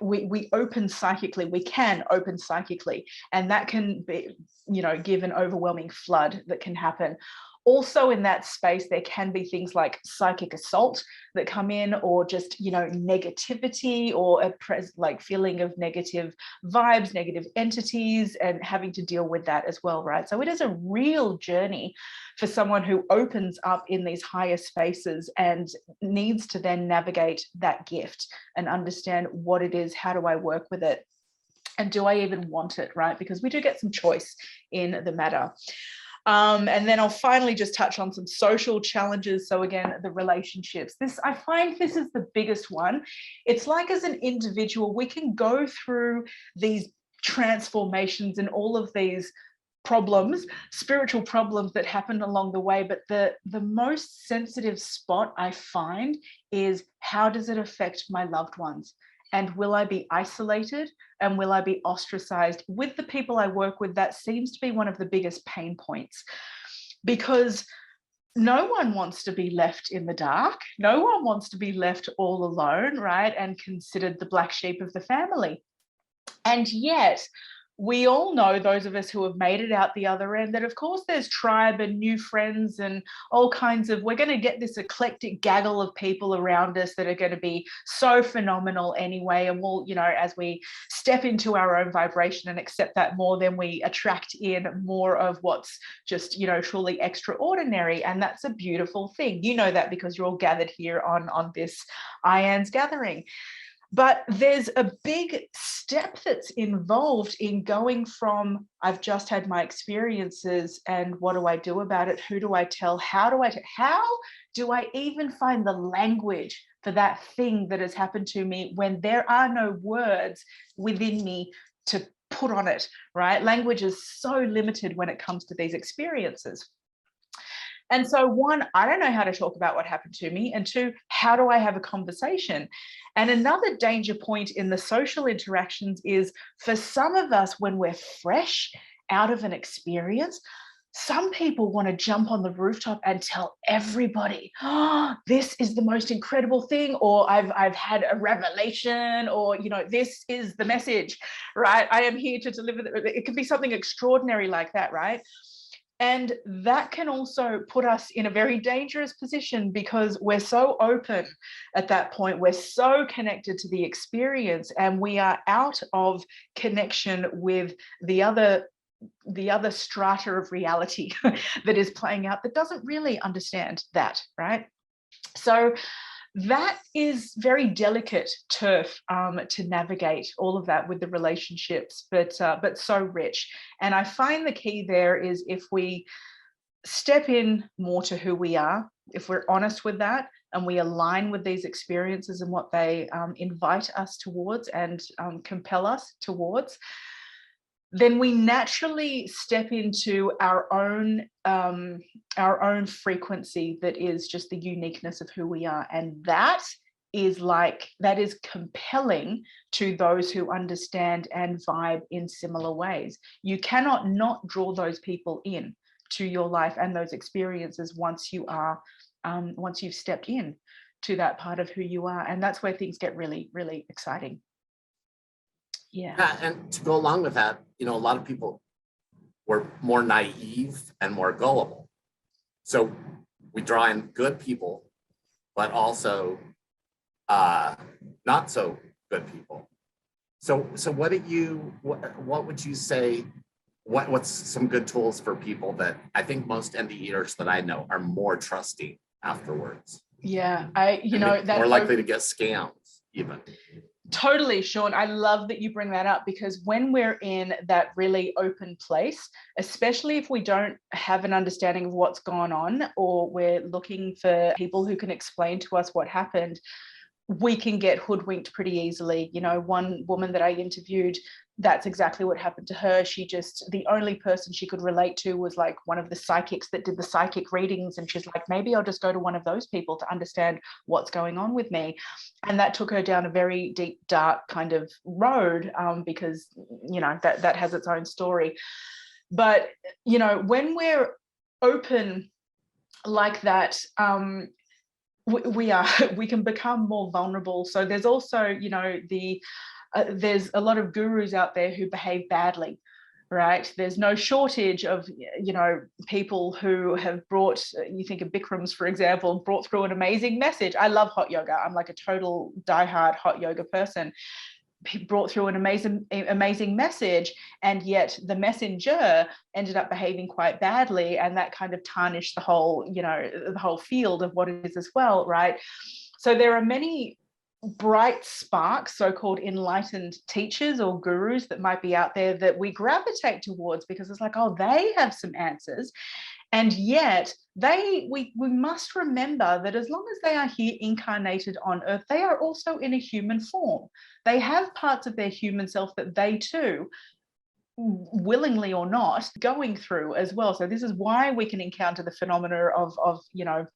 we open psychically, we can open psychically, and that can be, you know, give an overwhelming flood that can happen. Also in that space, there can be things like psychic assault that come in, or just, you know, negativity, or a like feeling of negative vibes, negative entities, and having to deal with that as well, right? So it is a real journey for someone who opens up in these higher spaces and needs to then navigate that gift and understand what it is, how do I work with it, and do I even want it, right? Because we do get some choice in the matter. And then I'll finally just touch on some social challenges. So again, the relationships. I find this is the biggest one. It's like, as an individual, we can go through these transformations and all of these problems, spiritual problems that happen along the way. But the most sensitive spot I find is, how does it affect my loved ones? And will I be isolated, and will I be ostracized with the people I work with? That seems to be one of the biggest pain points, because no one wants to be left in the dark. No one wants to be left all alone, right? And considered the black sheep of the family. And yet, we all know, those of us who have made it out the other end, that of course there's tribe and new friends and all kinds of, we're going to get this eclectic gaggle of people around us that are going to be so phenomenal anyway. And we'll, you know, as we step into our own vibration and accept that more, then we attract in more of what's just, you know, truly extraordinary. And that's a beautiful thing. You know that because you're all gathered here on this IANDS gathering. But there's a big step that's involved in going from, I've just had my experiences, and what do I do about it? Who do I tell? How do I even find the language for that thing that has happened to me when there are no words within me to put on it, right? Language is so limited when it comes to these experiences. And so one, I don't know how to talk about what happened to me. And two, how do I have a conversation? And another danger point in the social interactions is for some of us, when we're fresh out of an experience, some people want to jump on the rooftop and tell everybody, oh, this is the most incredible thing, or I've had a revelation, or, you know, this is the message, right? I am here to deliver. It could be something extraordinary like that, right? And that can also put us in a very dangerous position because we're so open at that point. We're so connected to the experience and we are out of connection with the other strata of reality that is playing out that doesn't really understand that, right? So that is very delicate turf to navigate all of that with the relationships, but so rich. And I find the key there is if we step in more to who we are, if we're honest with that, and we align with these experiences and what they invite us towards and compel us towards, then we naturally step into our own frequency that is just the uniqueness of who we are. And that is compelling to those who understand and vibe in similar ways. You cannot not draw those people in to your life and those experiences once you've stepped in to that part of who you are. And that's where things get really, really exciting. Yeah, and to go along with that, you know, a lot of people were more naive and more gullible. So we draw in good people, but also not so good people. So what would you say? What's some good tools for people that I think most NDEers that I know are more trusting afterwards? Yeah, that more likely to get scammed even. Totally, Shaun. I love that you bring that up because when we're in that really open place, especially if we don't have an understanding of what's gone on or we're looking for people who can explain to us what happened, we can get hoodwinked pretty easily. You know, one woman that I interviewed, that's exactly what happened to her. The only person she could relate to was like one of the psychics that did the psychic readings. And she's like, maybe I'll just go to one of those people to understand what's going on with me. And that took her down a very deep, dark kind of road because, you know, that has its own story. But, you know, when we're open like that, we can become more vulnerable. So there's also, you know, there's a lot of gurus out there who behave badly, right? There's no shortage of, you know, people who have brought, you think of Bikrams, for example, brought through an amazing message. I love hot yoga. I'm like a total diehard hot yoga person. Brought through an amazing message, and yet the messenger ended up behaving quite badly, and that kind of tarnished the whole, you know, the whole field of what it is as well, right? So there are many bright sparks, so-called enlightened teachers or gurus that might be out there that we gravitate towards because it's like, oh, they have some answers. And yet we must remember that as long as they are here incarnated on earth, they are also in a human form. They have parts of their human self that they too, willingly or not, going through as well. So this is why we can encounter the phenomena of you know,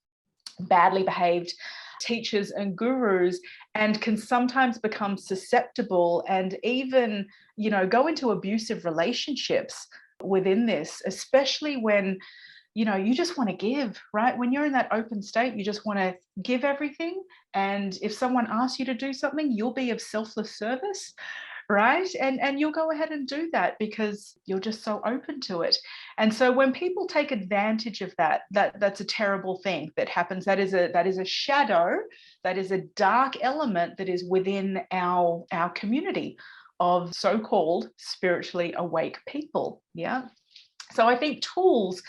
badly behaved teachers and gurus, and can sometimes become susceptible and even, you know, go into abusive relationships within this, especially when, you know, you just want to give, right? When you're in that open state, you just want to give everything. And if someone asks you to do something, you'll be of selfless service, right? And you'll go ahead and do that because you're just so open to it. And so when people take advantage of that's a terrible thing that happens. That is a shadow, that is a dark element that is within our community of so-called spiritually awake people. Yeah. So I think tools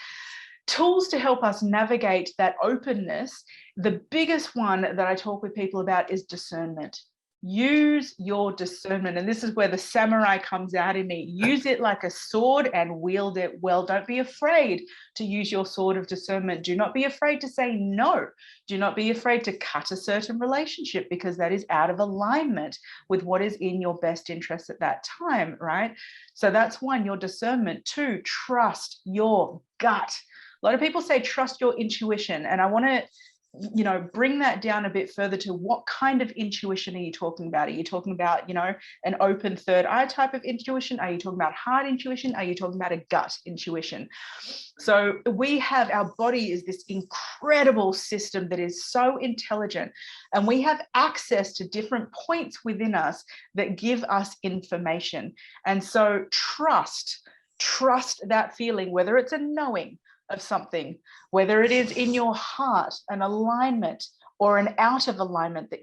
to help us navigate that openness. The biggest one that I talk with people about is discernment. use your discernment. And this is where the samurai comes out in me. Use it like a sword and wield it well. Don't be afraid to use your sword of discernment. Do not be afraid to say no. Do not be afraid to cut a certain relationship, because that is out of alignment with what is in your best interest at that time, right? So that's one, your discernment. Two, trust your gut. A lot of people say trust your intuition, and I want to bring that down a bit further to what kind of intuition are you talking about? Are you talking about, an open third eye type of intuition? Are you talking about heart intuition? Are you talking about a gut intuition? So our body is this incredible system that is so intelligent, and we have access to different points within us that give us information. And so trust that feeling, whether it's a knowing of something, whether it is in your heart, an alignment or an out of alignment that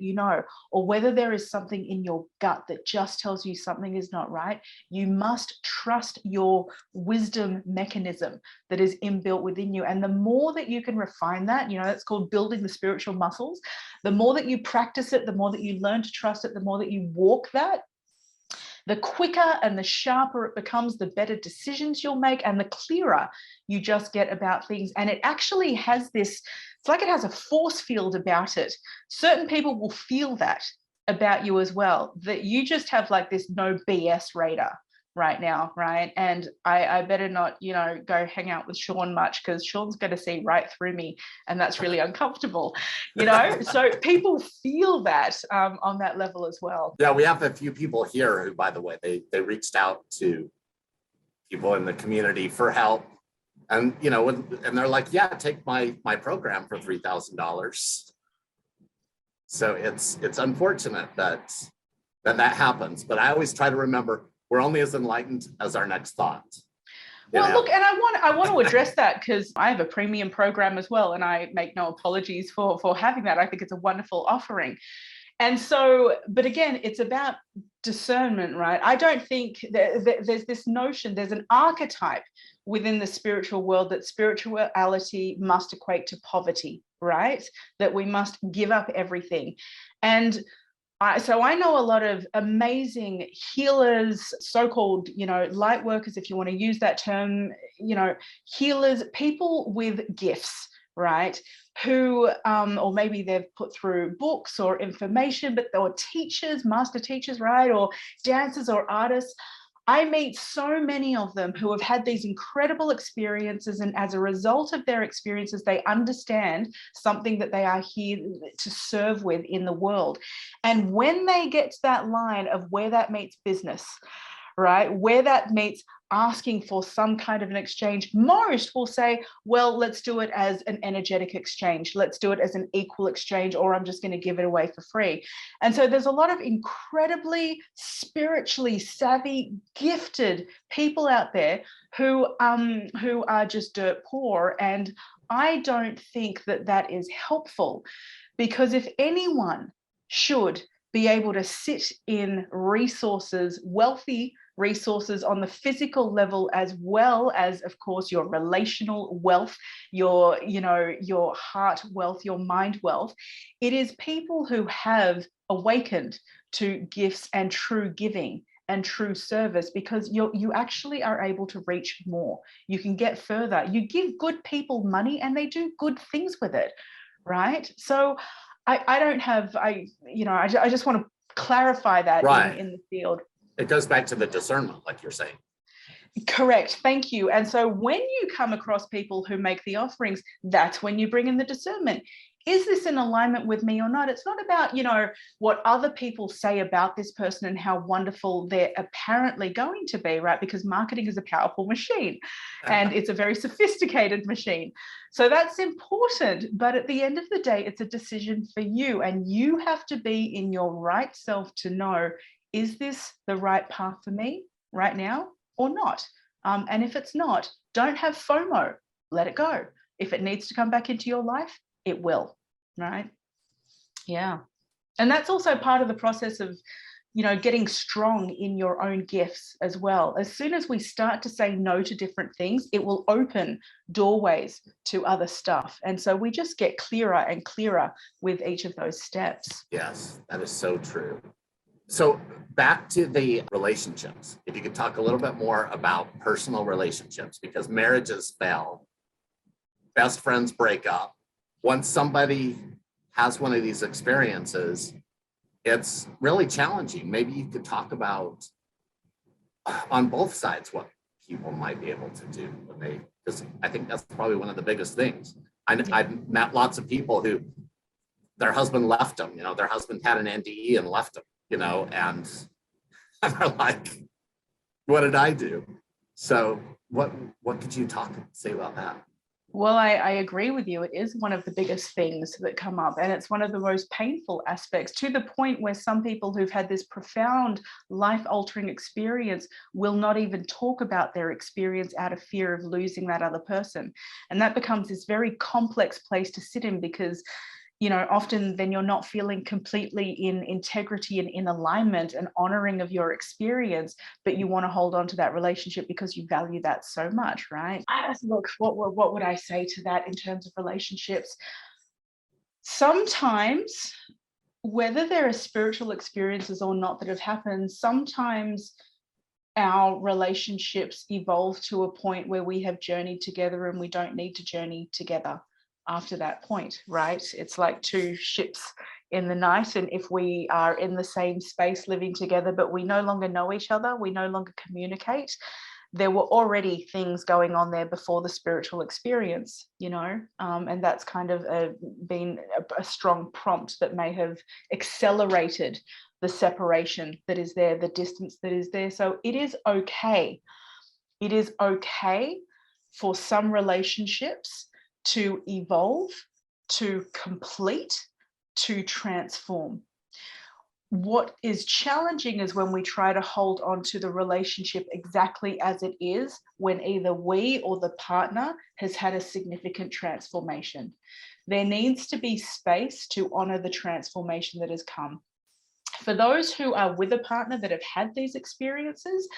or whether there is something in your gut that just tells you something is not right, you must trust your wisdom mechanism that is inbuilt within you. And the more that you can refine that, that's called building the spiritual muscles. The more that you practice it, the more that you learn to trust it, the more that you walk that, the quicker and the sharper it becomes, the better decisions you'll make, and the clearer you just get about things. And it actually has it's like it has a force field about it. Certain people will feel that about you as well, that you just have like this no BS radar right now, right? And I better not, go hang out with Shaun much, because Shaun's going to see right through me, and that's really uncomfortable, So people feel that on that level as well. Yeah, we have a few people here who, by the way, they reached out to people in the community for help, and and they're like, yeah, take my program for $3,000. So it's unfortunate that happens, but I always try to remember, we're only as enlightened as our next thought. Well, look, and I want to address that, because I have a premium program as well, and I make no apologies for having that. I think it's a wonderful offering. And so, but again, it's about discernment, right? I don't think there's this notion, there's an archetype within the spiritual world that spirituality must equate to poverty, right? That we must give up everything. And so I know a lot of amazing healers, so-called, light workers, if you want to use that term, healers, people with gifts, right? Who, or maybe they've put through books or information, but they were teachers, master teachers, right? Or dancers or artists. I meet so many of them who have had these incredible experiences, and as a result of their experiences, they understand something that they are here to serve with in the world. And when they get to that line of where that meets business, right, where that meets asking for some kind of an exchange, most will say, well, let's do it as an energetic exchange. Let's do it as an equal exchange, or I'm just going to give it away for free. And so there's a lot of incredibly spiritually savvy, gifted people out there who are just dirt poor. And I don't think that is helpful, because if anyone should be able to sit in resources, wealthy resources on the physical level, as well as, of course, your relational wealth, your heart wealth, your mind wealth, it is people who have awakened to gifts and true giving and true service, because you actually are able to reach more. You can get further. You give good people money and they do good things with it, right? So I just want to clarify that, right, in the field. It goes back to the discernment, like you're saying. Correct. Thank you. And so when you come across people who make the offerings, that's when you bring in the discernment. Is this in alignment with me or not? It's not about, what other people say about this person and how wonderful they're apparently going to be, right? Because marketing is a powerful machine and it's a very sophisticated machine. So that's important. But at the end of the day, it's a decision for you, and you have to be in your right self to know, is this the right path for me right now or not? And if it's not, don't have FOMO. Let it go. If it needs to come back into your life, it will, right? Yeah. And that's also part of the process of, getting strong in your own gifts as well. As soon as we start to say no to different things, it will open doorways to other stuff. And so we just get clearer and clearer with each of those steps. Yes, that is so true. So back to the relationships, if you could talk a little bit more about personal relationships, because marriages fail, best friends break up. Once somebody has one of these experiences, it's really challenging. Maybe you could talk about on both sides what people might be able to do when they, because I think that's probably one of the biggest things. I've met lots of people who their husband left them, their husband had an NDE and left them, and they're like, what did I do? So what could you say about that? Well, I agree with you. It is one of the biggest things that come up, and it's one of the most painful aspects, to the point where some people who've had this profound life-altering experience will not even talk about their experience out of fear of losing that other person. And that becomes this very complex place to sit in, because often then you're not feeling completely in integrity and in alignment and honoring of your experience, but you want to hold on to that relationship because you value that so much, right? Look, what would I say to that in terms of relationships? Sometimes, whether there are spiritual experiences or not that have happened, sometimes our relationships evolve to a point where we have journeyed together and we don't need to journey together after that point, right? It's like two ships in the night, and if we are in the same space living together but we no longer know each other, we no longer communicate, there were already things going on there before the spiritual experience, and that's kind of been a strong prompt that may have accelerated the separation that is there, the distance that is there. So it is okay. It is okay for some relationships to evolve, to complete, to transform. What is challenging is when we try to hold on to the relationship exactly as it is, when either we or the partner has had a significant transformation. There needs to be space to honor the transformation that has come. For those who are with a partner that have had these experiences,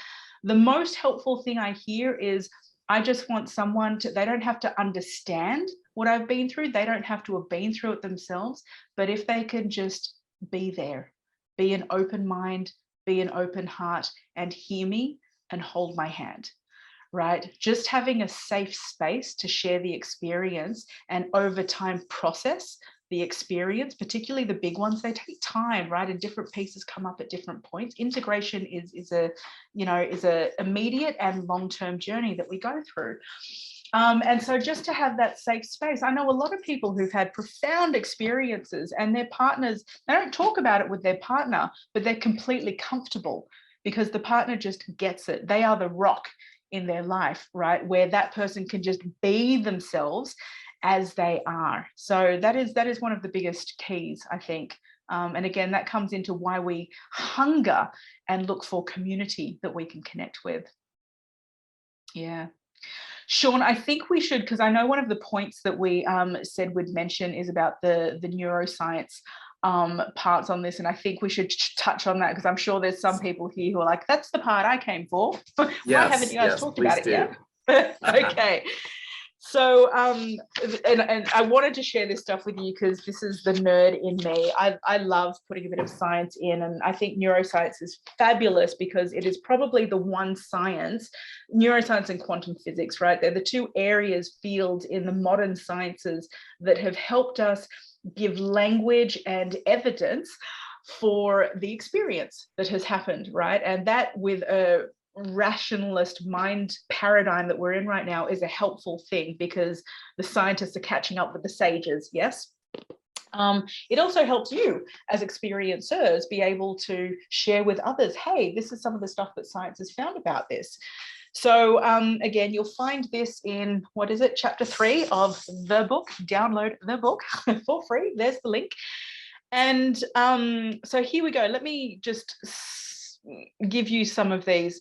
the most helpful thing I hear is, I just want someone they don't have to understand what I've been through. They don't have to have been through it themselves, but if they can just be there, be an open mind, be an open heart, and hear me and hold my hand, right? Just having a safe space to share the experience and over time process the experience, particularly the big ones, they take time, right? And different pieces come up at different points. Integration is a immediate and long-term journey that we go through. And so just to have that safe space, I know a lot of people who've had profound experiences and their partners, they don't talk about it with their partner, but they're completely comfortable because the partner just gets it. They are the rock in their life, right? Where that person can just be themselves as they are. So that is one of the biggest keys, I think. And again, that comes into why we hunger and look for community that we can connect with. Yeah. Shaun, I think we should, because I know one of the points that we said we'd mention is about the neuroscience parts on this, and I think we should touch on that, because I'm sure there's some people here who are like, that's the part I came for. Why haven't you guys talked about it yet? Okay. So, and I wanted to share this stuff with you because this is the nerd in me. I love putting a bit of science in, and I think neuroscience is fabulous because it is probably the one science, neuroscience and quantum physics, right? They're the two fields in the modern sciences that have helped us give language and evidence for the experience that has happened, right? And that, with a rationalist mind paradigm that we're in right now, is a helpful thing because the scientists are catching up with the sages. Yes. It also helps you as experiencers be able to share with others, hey, this is some of the stuff that science has found about this. So again, you'll find this in, what is it, chapter 3 of the book. Download the book for free. There's the link. And so here we go. Let me just give you some of these.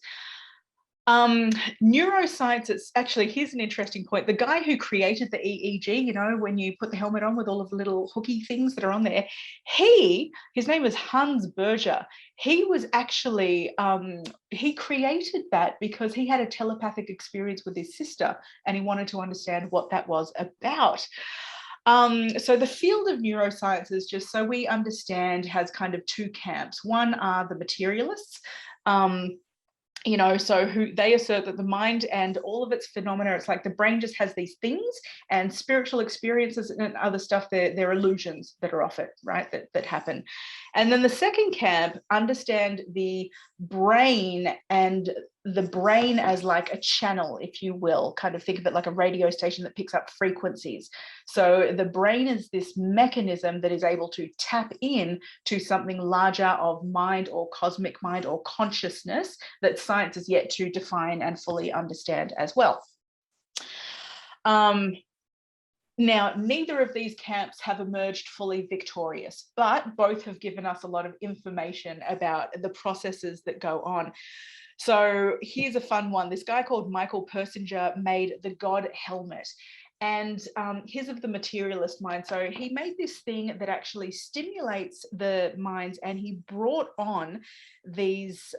Neuroscience, it's actually, here's an interesting point. The guy who created the EEG, you know, when you put the helmet on with all of the little hooky things that are on there, his name is Hans Berger. He was actually, he created that because he had a telepathic experience with his sister and he wanted to understand what that was about. So the field of neurosciences, just so we understand, has kind of two camps. One are the materialists, so who they assert that the mind and all of its phenomena, it's like the brain just has these things, and spiritual experiences and other stuff, they're illusions that are off it, right, that happen. And then the second camp understand the brain and the brain as like a channel, if you will, kind of think of it like a radio station that picks up frequencies. So the brain is this mechanism that is able to tap in to something larger of mind or cosmic mind or consciousness that science is yet to define and fully understand as well. Now, neither of these camps have emerged fully victorious, but both have given us a lot of information about the processes that go on. So here's a fun one. This guy called Michael Persinger made the God helmet. And his of the materialist mind. So he made this thing that actually stimulates the minds, and he brought on these,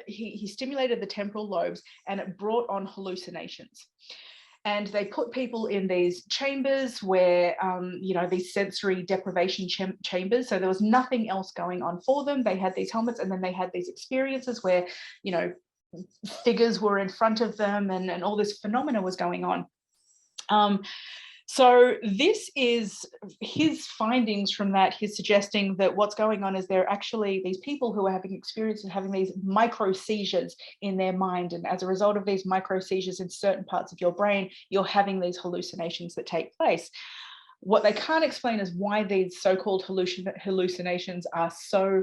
he stimulated the temporal lobes, and it brought on hallucinations. And they put people in these chambers where, these sensory deprivation chambers. So there was nothing else going on for them. They had these helmets, and then they had these experiences where, figures were in front of them, and all this phenomena was going on. So this is his findings from that. He's suggesting that what's going on is there are actually these people who are having experience of having these micro seizures in their mind. And as a result of these micro seizures in certain parts of your brain, you're having these hallucinations that take place. What they can't explain is why these so-called hallucinations are so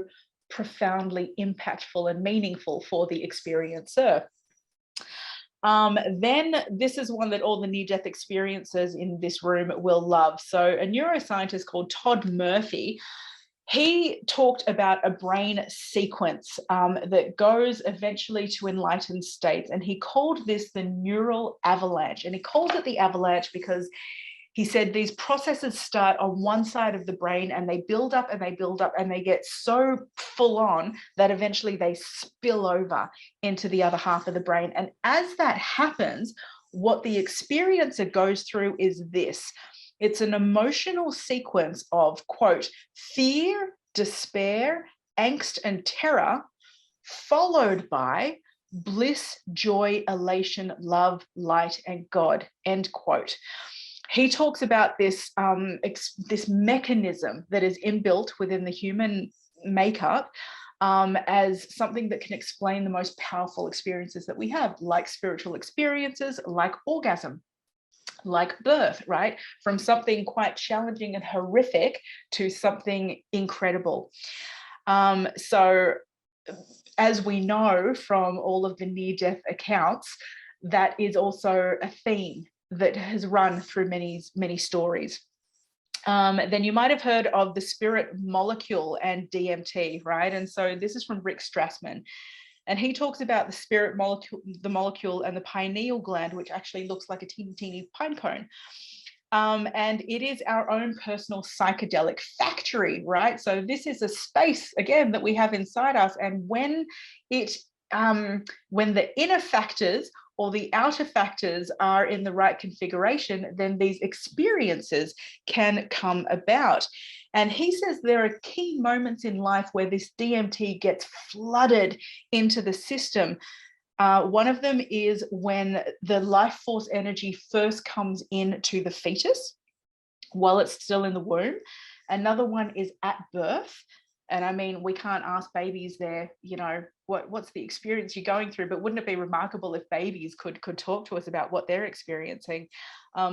profoundly impactful and meaningful for the experiencer. Then this is one that all the near-death experiencers in this room will love. So a neuroscientist called Todd Murphy, he talked about a brain sequence that goes eventually to enlightened states, and he called this the neural avalanche. And he calls it the avalanche because he said these processes start on one side of the brain, and they build up and they build up, and they get so full on that eventually they spill over into the other half of the brain. And as that happens, what the experiencer goes through is this. It's an emotional sequence of, quote, fear, despair, angst, and terror, followed by bliss, joy, elation, love, light, and God, end quote. He talks about this, this mechanism that is inbuilt within the human makeup as something that can explain the most powerful experiences that we have, like spiritual experiences, like orgasm, like birth, right? From something quite challenging and horrific to something incredible. So as we know from all of the near-death accounts, that is also a theme that has run through many stories. Then you might have heard of the spirit molecule and DMT, right? And so this is from Rick Strassman. And he talks about the spirit molecule and the pineal gland, which actually looks like a teeny pine cone. And it is our own personal psychedelic factory, right? So this is a space, again, that we have inside us. And when the inner factors or the outer factors are in the right configuration, then these experiences can come about. And he says there are key moments in life where this DMT gets flooded into the system. One of them is when the life force energy first comes into the fetus while it's still in the womb. Another one is at birth. And I mean, we can't ask babies there, what's the experience you're going through, but wouldn't it be remarkable if babies could talk to us about what they're experiencing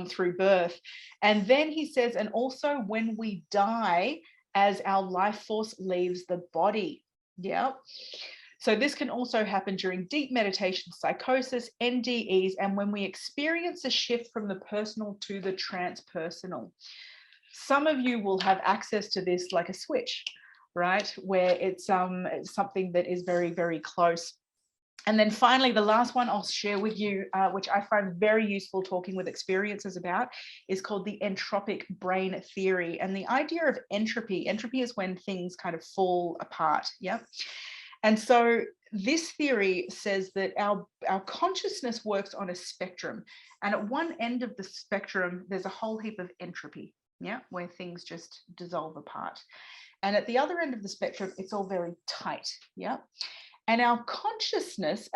through birth? And then he says, and also when we die as our life force leaves the body. Yeah. So this can also happen during deep meditation, psychosis, NDEs, and when we experience a shift from the personal to the transpersonal. Some of you will have access to this like a switch, right? Where it's something that is very, very close. And then finally, the last one I'll share with you, which I find very useful talking with experiencers about, is called the entropic brain theory. And the idea of entropy is when things kind of fall apart, yeah? And so this theory says that our consciousness works on a spectrum. And at one end of the spectrum, there's a whole heap of entropy, yeah, where things just dissolve apart. And at the other end of the spectrum, it's all very tight, yeah. And our consciousness,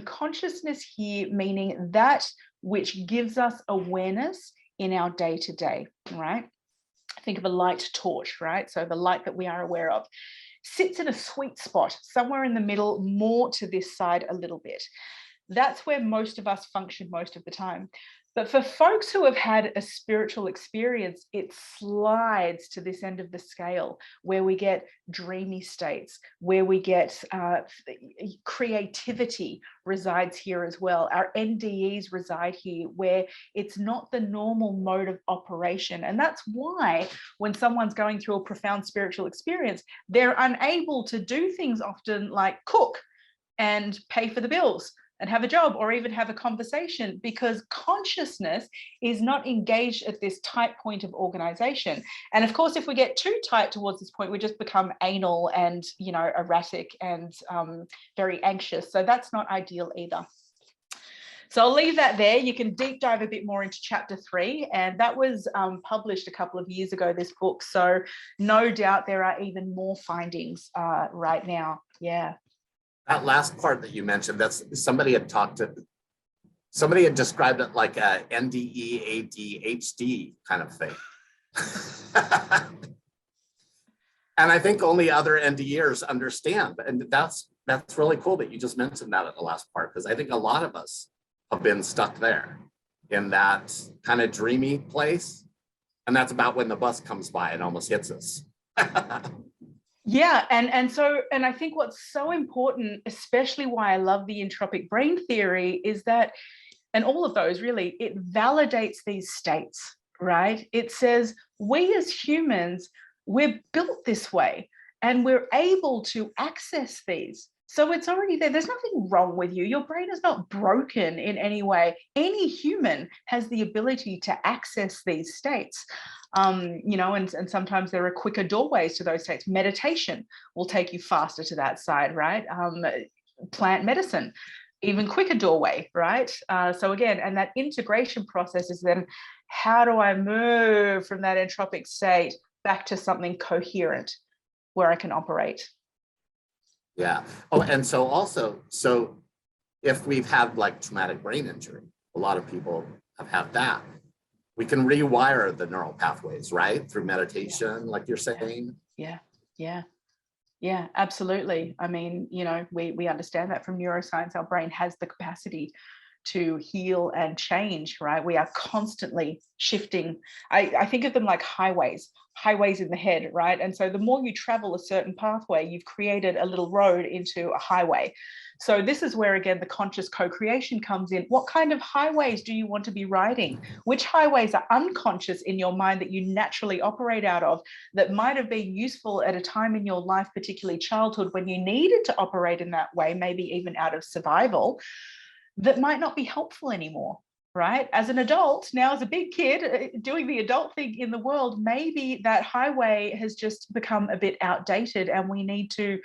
consciousness here meaning that which gives us awareness in our day-to-day, right? Think of a light torch, right? So the light that we are aware of sits in a sweet spot, somewhere in the middle, more to this side a little bit. That's where most of us function most of the time. But for folks who have had a spiritual experience, it slides to this end of the scale where we get dreamy states, where we get creativity resides here as well. Our NDEs reside here, where it's not the normal mode of operation. And that's why when someone's going through a profound spiritual experience, they're unable to do things often like cook and pay for the bills and have a job or even have a conversation, because consciousness is not engaged at this tight point of organization. And of course, if we get too tight towards this point, we just become anal and, you know, erratic and very anxious. So that's not ideal either. So I'll leave that there. You can deep dive a bit more into chapter 3, and that was published a couple of years ago, this book. So no doubt there are even more findings right now. Yeah. That last part that you mentioned, that's somebody had described it like a NDE, ADHD kind of thing. And I think only other NDErs understand. And that's really cool that you just mentioned that at the last part, because I think a lot of us have been stuck there in that kind of dreamy place. And that's about when the bus comes by and almost hits us. Yeah, and I think what's so important, especially why I love the entropic brain theory, is that, and all of those really, it validates these states, right? It says we as humans, we're built this way and we're able to access these. So it's already there. There's nothing wrong with you. Your brain is not broken in any way. Any human has the ability to access these states. You know, and sometimes there are quicker doorways to those states. Meditation will take you faster to that side, right? Plant medicine, even quicker doorway, right? So again, and that integration process is then, how do I move from that entropic state back to something coherent where I can operate? Yeah. Oh, and so also, so if we've had like traumatic brain injury, a lot of people have had that. We can rewire the neural pathways, right? Through meditation, like you're saying. Yeah, absolutely. I mean, you know, we understand that from neuroscience. Our brain has the capacity to heal and change, right? We are constantly shifting. I think of them like highways in the head, right? And so the more you travel a certain pathway, you've created a little road into a highway. So this is where, again, the conscious co-creation comes in. What kind of highways do you want to be riding? Which highways are unconscious in your mind that you naturally operate out of, that might have been useful at a time in your life, particularly childhood, when you needed to operate in that way, maybe even out of survival, that might not be helpful anymore, right? As an adult, now as a big kid doing the adult thing in the world, maybe that highway has just become a bit outdated, and we need to,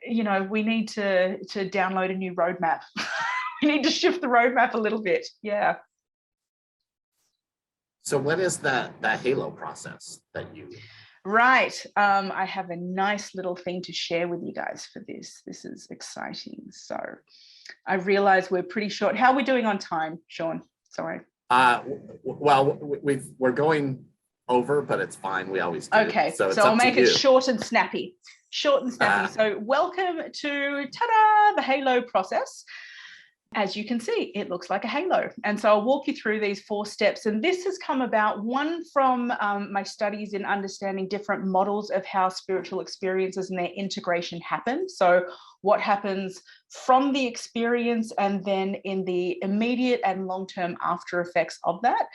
you know, we need to download a new roadmap. We need to shift the roadmap a little bit. Yeah. So what is that halo process that you? Right. I have a nice little thing to share with you guys for this. This is exciting. So I realize we're pretty short. How are we doing on time, Shaun? Sorry. Well, we're going over, but it's fine. We always do. Okay. So I'll make it short and snappy. Short and snappy. So welcome to, ta-da, the halo process. As you can see, it looks like a halo. And so I'll walk you through these 4 steps. And this has come about, one, from my studies in understanding different models of how spiritual experiences and their integration happen. So what happens from the experience and then in the immediate and long-term after effects of that.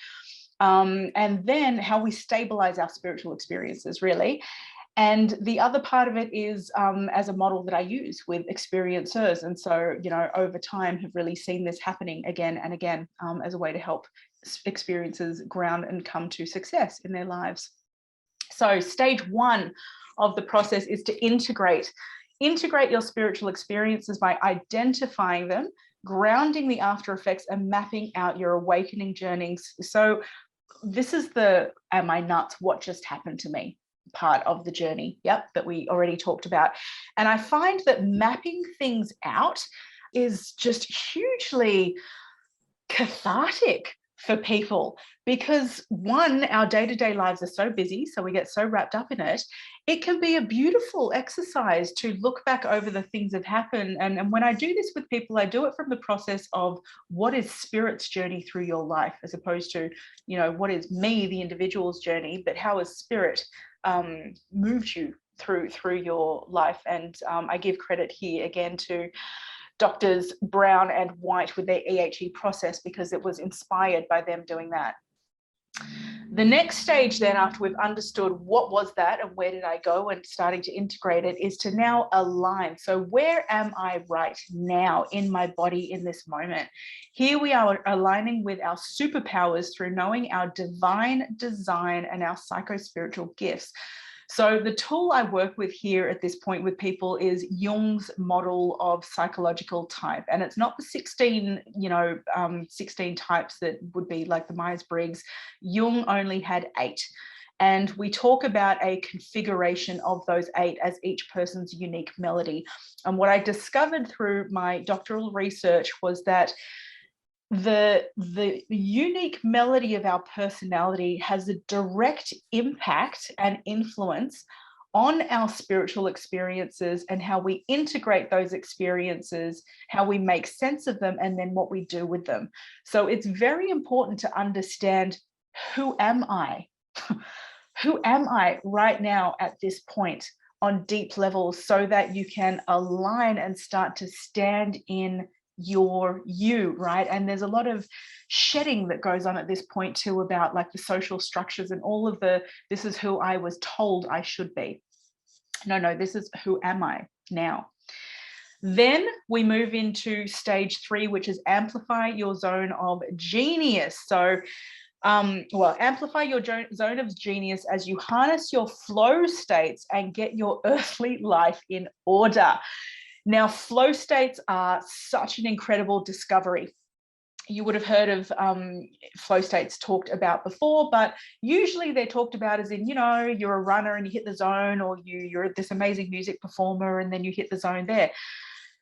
And then how we stabilize our spiritual experiences, really. And the other part of it is as a model that I use with experiencers. And so, you know, over time have really seen this happening again and again as a way to help experiencers ground and come to success in their lives. So stage 1 of the process is to integrate your spiritual experiences by identifying them, grounding the after effects, and mapping out your awakening journeys. So this is the am I nuts, what just happened to me part of the journey, that we already talked about. And I find that mapping things out is just hugely cathartic for people, because one, our day-to-day lives are so busy, so we get so wrapped up in it. It can be a beautiful exercise to look back over the things that happen. And when I do this with people, I do it from the process of what is spirit's journey through your life, as opposed to, what is me, the individual's journey, but how has spirit moved you through your life. And I give credit here again to Doctors Brown and White with their EHE process, because it was inspired by them doing that. The next stage then, after we've understood what was that and where did I go and starting to integrate it, is to now align. So where am I right now in my body in this moment? Here we are aligning with our superpowers through knowing our divine design and our psycho-spiritual gifts. So the tool I work with here at this point with people is Jung's model of psychological type. And it's not the 16, 16 types that would be like the Myers-Briggs. Jung only had 8. And we talk about a configuration of those 8 as each person's unique melody. And what I discovered through my doctoral research was that the unique melody of our personality has a direct impact and influence on our spiritual experiences and how we integrate those experiences, how we make sense of them, and then what we do with them. So it's very important to understand, who am I? Who am I right now at this point on deep levels, so that you can align and start to stand in your you, right? And there's a lot of shedding that goes on at this point too, about like the social structures and all of this is who I was told I should be. No, this is who am I now. Then we move into stage 3, which is amplify your zone of genius. So amplify your zone of genius as you harness your flow states and get your earthly life in order. Now, flow states are such an incredible discovery. You would have heard of flow states talked about before, but usually they're talked about as in, you're a runner and you hit the zone, or you're this amazing music performer and then you hit the zone there.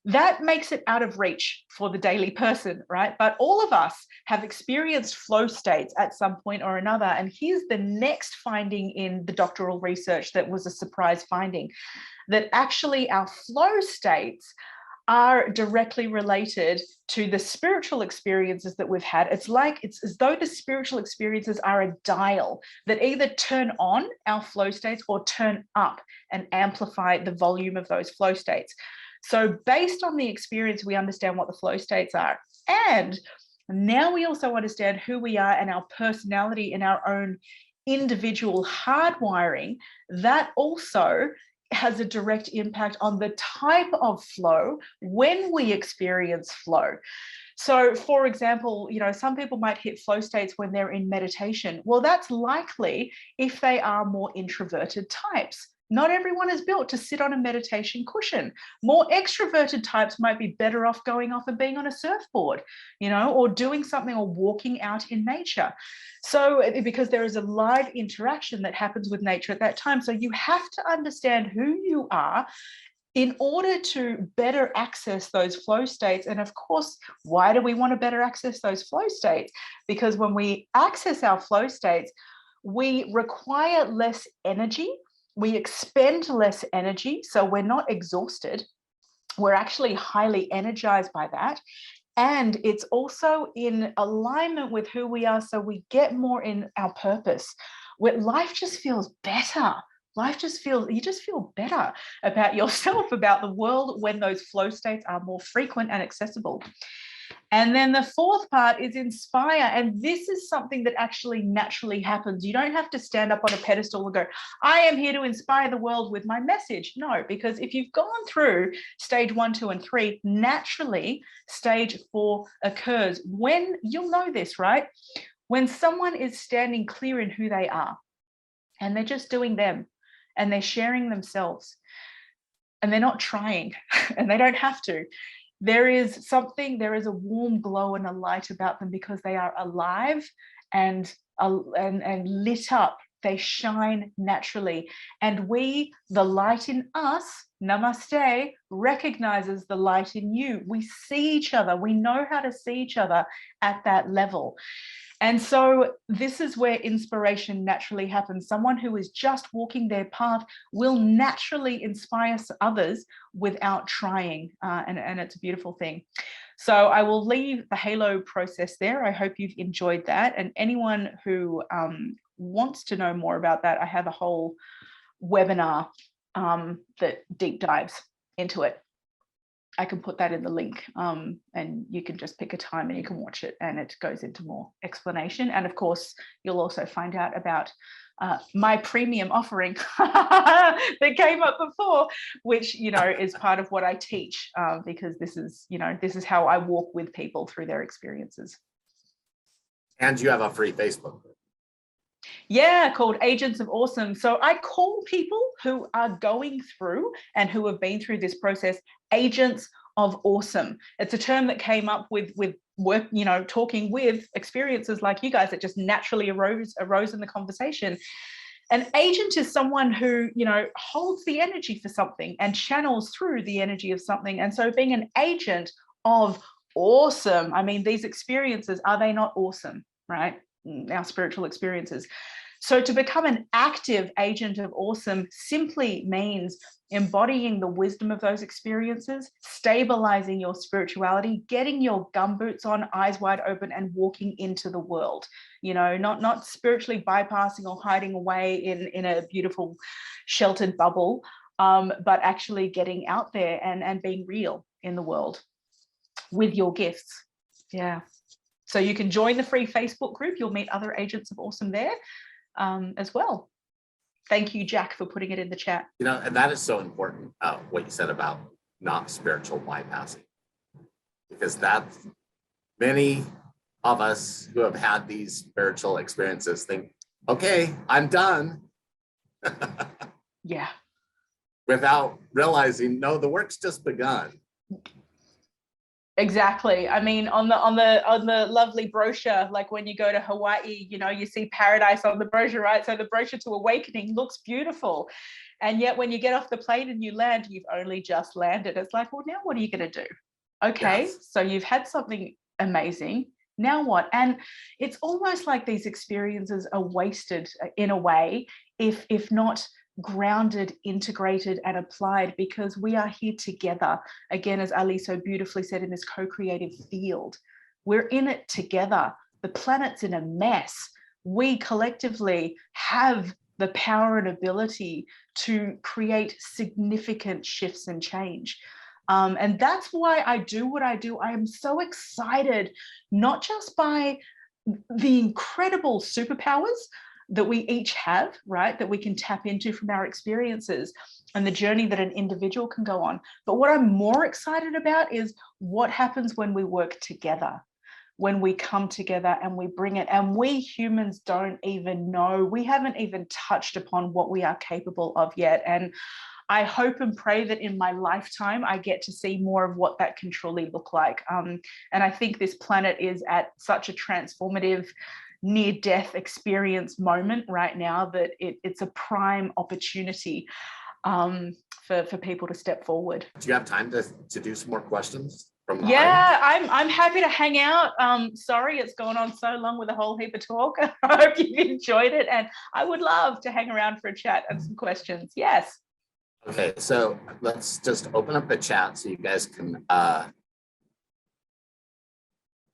That makes it out of reach for the daily person, right? But all of us have experienced flow states at some point or another. And here's the next finding in the doctoral research that was a surprise finding, that actually our flow states are directly related to the spiritual experiences that we've had. It's as though the spiritual experiences are a dial that either turn on our flow states or turn up and amplify the volume of those flow states. So based on the experience, we understand what the flow states are. And now we also understand who we are and our personality and our own individual hardwiring. That also has a direct impact on the type of flow when we experience flow. So for example, some people might hit flow states when they're in meditation. Well, that's likely if they are more introverted types. Not everyone is built to sit on a meditation cushion. More extroverted types might be better off going off and being on a surfboard, or doing something, or walking out in nature. So because there is a live interaction that happens with nature at that time. So you have to understand who you are in order to better access those flow states. And of course, why do we want to better access those flow states? Because when we access our flow states, we require less energy. We expend less energy, so we're not exhausted. We're actually highly energized by that. And it's also in alignment with who we are, so we get more in our purpose. Where life just feels better. You just feel better about yourself, about the world, when those flow states are more frequent and accessible. And then the fourth part is inspire. And this is something that actually naturally happens. You don't have to stand up on a pedestal and go, I am here to inspire the world with my message. No, because if you've gone through stage 1, 2, and 3, naturally stage 4 occurs. When you'll know this, right? When someone is standing clear in who they are and they're just doing them, and they're sharing themselves, and they're not trying, and they don't have to. There is a warm glow and a light about them because they are alive and lit up. They shine naturally. And we, the light in us, namaste, recognizes the light in you. We see each other. We know how to see each other at that level. And so this is where inspiration naturally happens. Someone who is just walking their path will naturally inspire others without trying. And it's a beautiful thing. So I will leave the halo process there. I hope you've enjoyed that. And anyone who wants to know more about that, I have a whole webinar that deep dives into it. I can put that in the link, and you can just pick a time and you can watch it, and it goes into more explanation. And of course, you'll also find out about my premium offering that came up before, which, you know, is part of what I teach, because this is how I walk with people through their experiences. And you have a free Facebook group. Yeah, called Agents of Awesome. So I call people who are going through and who have been through this process Agents of Awesome. It's a term that came up with work, you know, talking with experiences like you guys that just naturally arose in the conversation. An agent is someone who, you know, holds the energy for something and channels through the energy of something. And so being an agent of awesome, I mean, these experiences, are they not awesome, right? Our spiritual experiences. So to become an active agent of awesome simply means embodying the wisdom of those experiences, stabilizing your spirituality, getting your gumboots on, eyes wide open, and walking into the world. You know, not spiritually bypassing or hiding away in a beautiful sheltered bubble, but actually getting out there and being real in the world with your gifts. Yeah. So you can join the free Facebook group. You'll meet other agents of awesome there as well. Thank you, Jack, for putting it in the chat. You know, and that is so important, what you said about not spiritual bypassing, because that's many of us who have had these spiritual experiences think, okay, I'm done. Yeah. Without realizing, no, the work's just begun. Exactly. I mean, on the lovely brochure, like when you go to Hawaii, you know, you see paradise on the brochure, right? So the brochure to awakening looks beautiful. And yet when you get off the plane and you land, you've only just landed. It's like, well, now what are you going to do? Okay, yes. So you've had something amazing. Now what? And it's almost like these experiences are wasted in a way, if not grounded, integrated, and applied, because we are here together. Again, as Ali so beautifully said, in this co-creative field, we're in it together. The planet's in a mess. We collectively have the power and ability to create significant shifts and change. And that's why I do what I do. I am so excited, not just by the incredible superpowers that we each have, right, that we can tap into from our experiences and the journey that an individual can go on. But what I'm more excited about is what happens when we work together, when we come together and we bring it. And we humans don't even know, we haven't even touched upon what we are capable of yet. And I hope and pray that in my lifetime, I get to see more of what that can truly look like. And I think this planet is at such a transformative near-death experience moment right now that it's a prime opportunity for people to step forward. Do you have time to do some more questions from the Yeah, I'm happy to hang out. Sorry it's gone on so long with a whole heap of talk. I hope you've enjoyed it, and I would love to hang around for a chat and some questions. Yes. Okay, so let's just open up the chat so you guys can go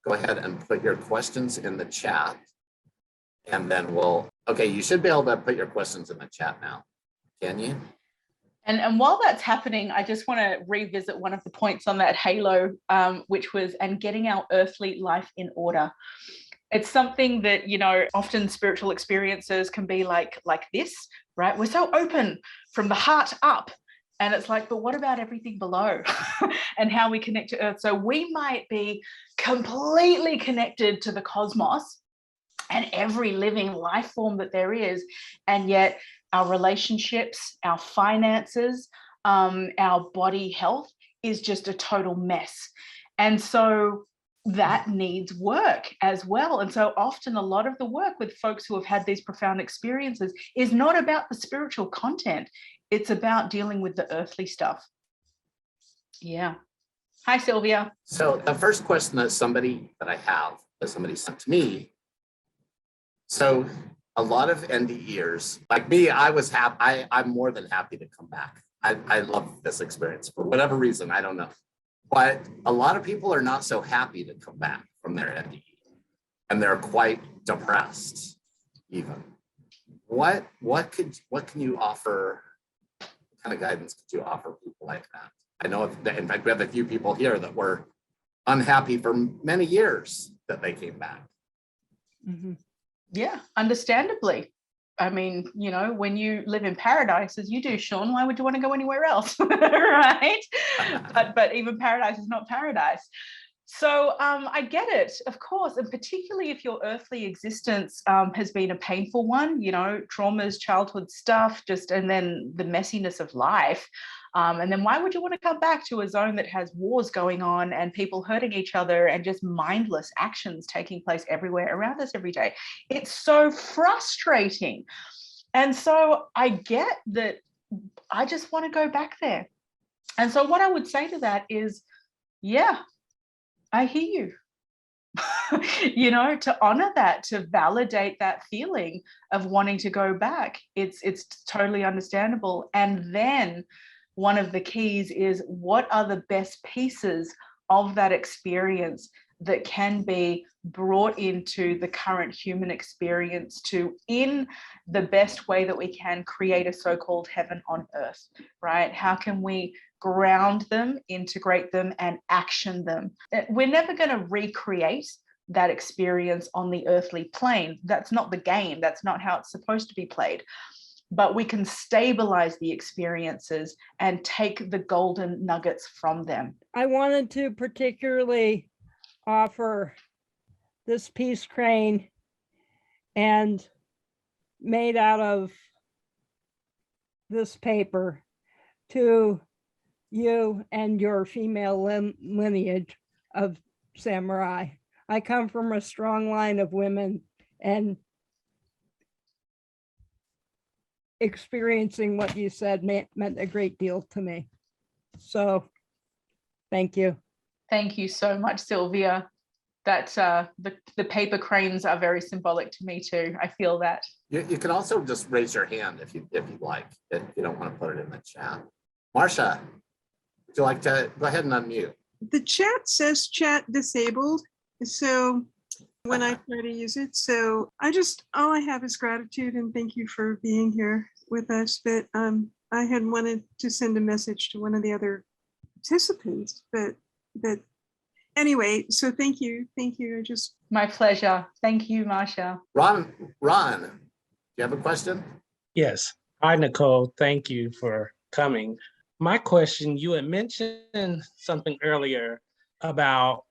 ahead and put your questions in the chat. And then okay, you should be able to put your questions in the chat now. Can you? And while that's happening, I just want to revisit one of the points on that halo, which was, and getting our earthly life in order. It's something that, you know, often spiritual experiences can be like this, right? We're so open from the heart up. And it's like, but what about everything below and how we connect to Earth? So we might be completely connected to the cosmos and every living life form that there is, and yet our relationships, our finances, our body health is just a total mess. And so that needs work as well. And so often a lot of the work with folks who have had these profound experiences is not about the spiritual content. It's about dealing with the earthly stuff. Yeah. Hi, Sylvia. So the first question that somebody sent to me. So a lot of NDEers, like me, I was happy. I'm more than happy to come back. I love this experience for whatever reason, I don't know. But a lot of people are not so happy to come back from their NDE, and they're quite depressed even. What can you offer? What kind of guidance could you offer people like that? I know, in fact, we have a few people here that were unhappy for many years that they came back. Mm-hmm. Yeah, understandably. I mean, you know, when you live in paradise as you do, Shaun, why would you want to go anywhere else? Right? But even paradise is not paradise. So I get it, of course, and particularly if your earthly existence has been a painful one, you know, traumas, childhood stuff, and then the messiness of life. And then why would you want to come back to a zone that has wars going on and people hurting each other and just mindless actions taking place everywhere around us every day? It's so frustrating. And so I get that I just want to go back there. And so what I would say to that is, yeah, I hear you. You know, to honor that, to validate that feeling of wanting to go back. It's totally understandable. And then one of the keys is, what are the best pieces of that experience that can be brought into the current human experience to, in the best way that we can, create a so-called heaven on earth, right? How can we ground them, integrate them, and action them? We're never going to recreate that experience on the earthly plane. That's not the game. That's not how it's supposed to be played. But we can stabilize the experiences and take the golden nuggets from them. I wanted to particularly offer this peace crane, and made out of this paper, to you and your female lineage of samurai. I come from a strong line of women, and experiencing what you said meant a great deal to me. So thank you. Thank you so much, Sylvia. That the paper cranes are very symbolic to me too. I feel that. You can also just raise your hand if you'd like, if you don't want to put it in the chat. Marsha, would you like to go ahead and unmute? The chat says chat disabled, so when I try to use it, so all I have is gratitude and thank you for being here with us. But I had wanted to send a message to one of the other participants, but anyway, so thank you. My pleasure. Thank you, Marsha. Ron, do you have a question? Yes. Hi, Nicole. Thank you for coming. My question, you had mentioned something earlier about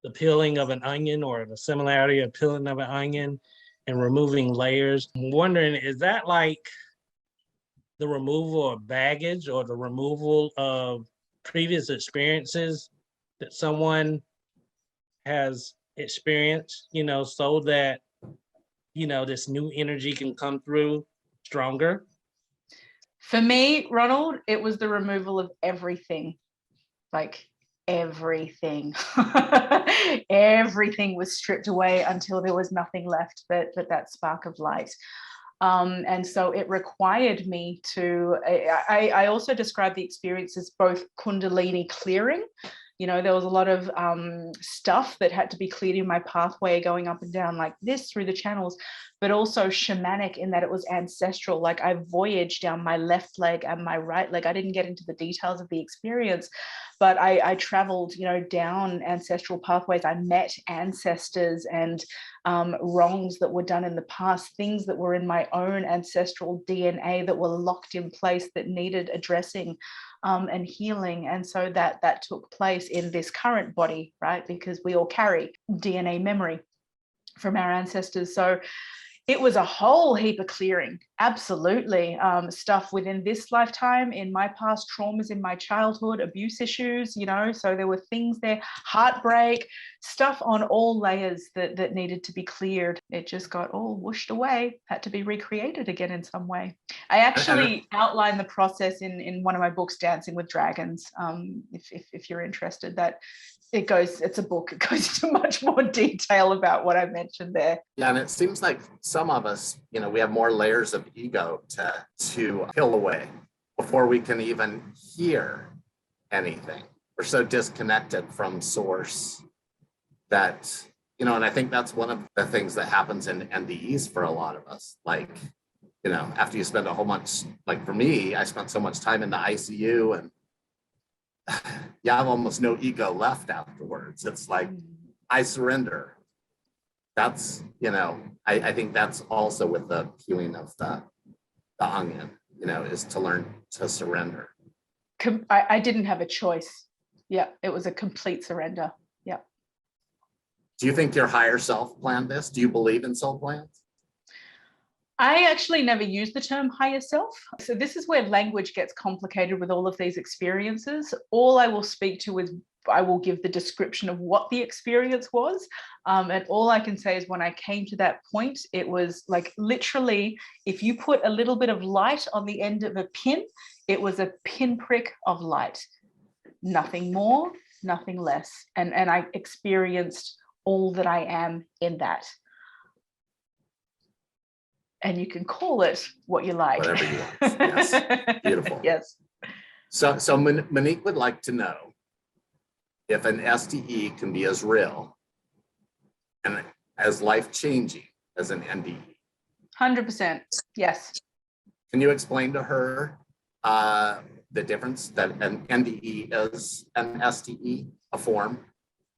the peeling of an onion, or the similarity of peeling of an onion and removing layers. I'm wondering, is that like the removal of baggage or the removal of previous experiences that someone has experienced, you know, so that, you know, this new energy can come through stronger? For me, Ronald, it was the removal of everything, like everything. Everything was stripped away until there was nothing left but that spark of light. And so it required me to, I also describe the experience as both Kundalini clearing. You know, there was a lot of stuff that had to be cleared in my pathway going up and down like this through the channels, but also shamanic in that it was ancestral. Like I voyaged down my left leg and my right leg. I didn't get into the details of the experience, but I traveled, you know, down ancestral pathways. I met ancestors and wrongs that were done in the past, things that were in my own ancestral DNA that were locked in place that needed addressing and healing. And so that took place in this current body, right? Because we all carry DNA memory from our ancestors. So It was a whole heap of clearing, absolutely. Stuff within this lifetime, in my past traumas, in my childhood, abuse issues, so there were things there, heartbreak, stuff on all layers that needed to be cleared. It just got all whooshed away, had to be recreated again in some way. I actually outline the process in one of my books, Dancing with Dragons, if you're interested. That it's a book. It goes into much more detail about what I mentioned there. Yeah, and it seems like some of us, we have more layers of ego to peel away before we can even hear anything. We're so disconnected from source that, and I think that's one of the things that happens in NDEs for a lot of us. Like, after you spend a whole bunch, like for me, I spent so much time in the ICU, and you have almost no ego left afterwards. It's like, I surrender. That's, I think that's also with the peeling of the onion, is to learn to surrender. I didn't have a choice. Yeah, it was a complete surrender. Yeah. Do you think your higher self planned this? Do you believe in soul plans? I actually never use the term higher self. So this is where language gets complicated with all of these experiences. All I will speak to is I will give the description of what the experience was. And all I can say is when I came to that point, it was like literally, if you put a little bit of light on the end of a pin, it was a pinprick of light. Nothing more, nothing less. And I experienced all that I am in that. And you can call it what you like. Whatever you want. Yes. Beautiful. Yes. So Monique would like to know if an STE can be as real and as life-changing as an NDE. 100%. Yes. Can you explain to her the difference that an NDE is an STE, a form?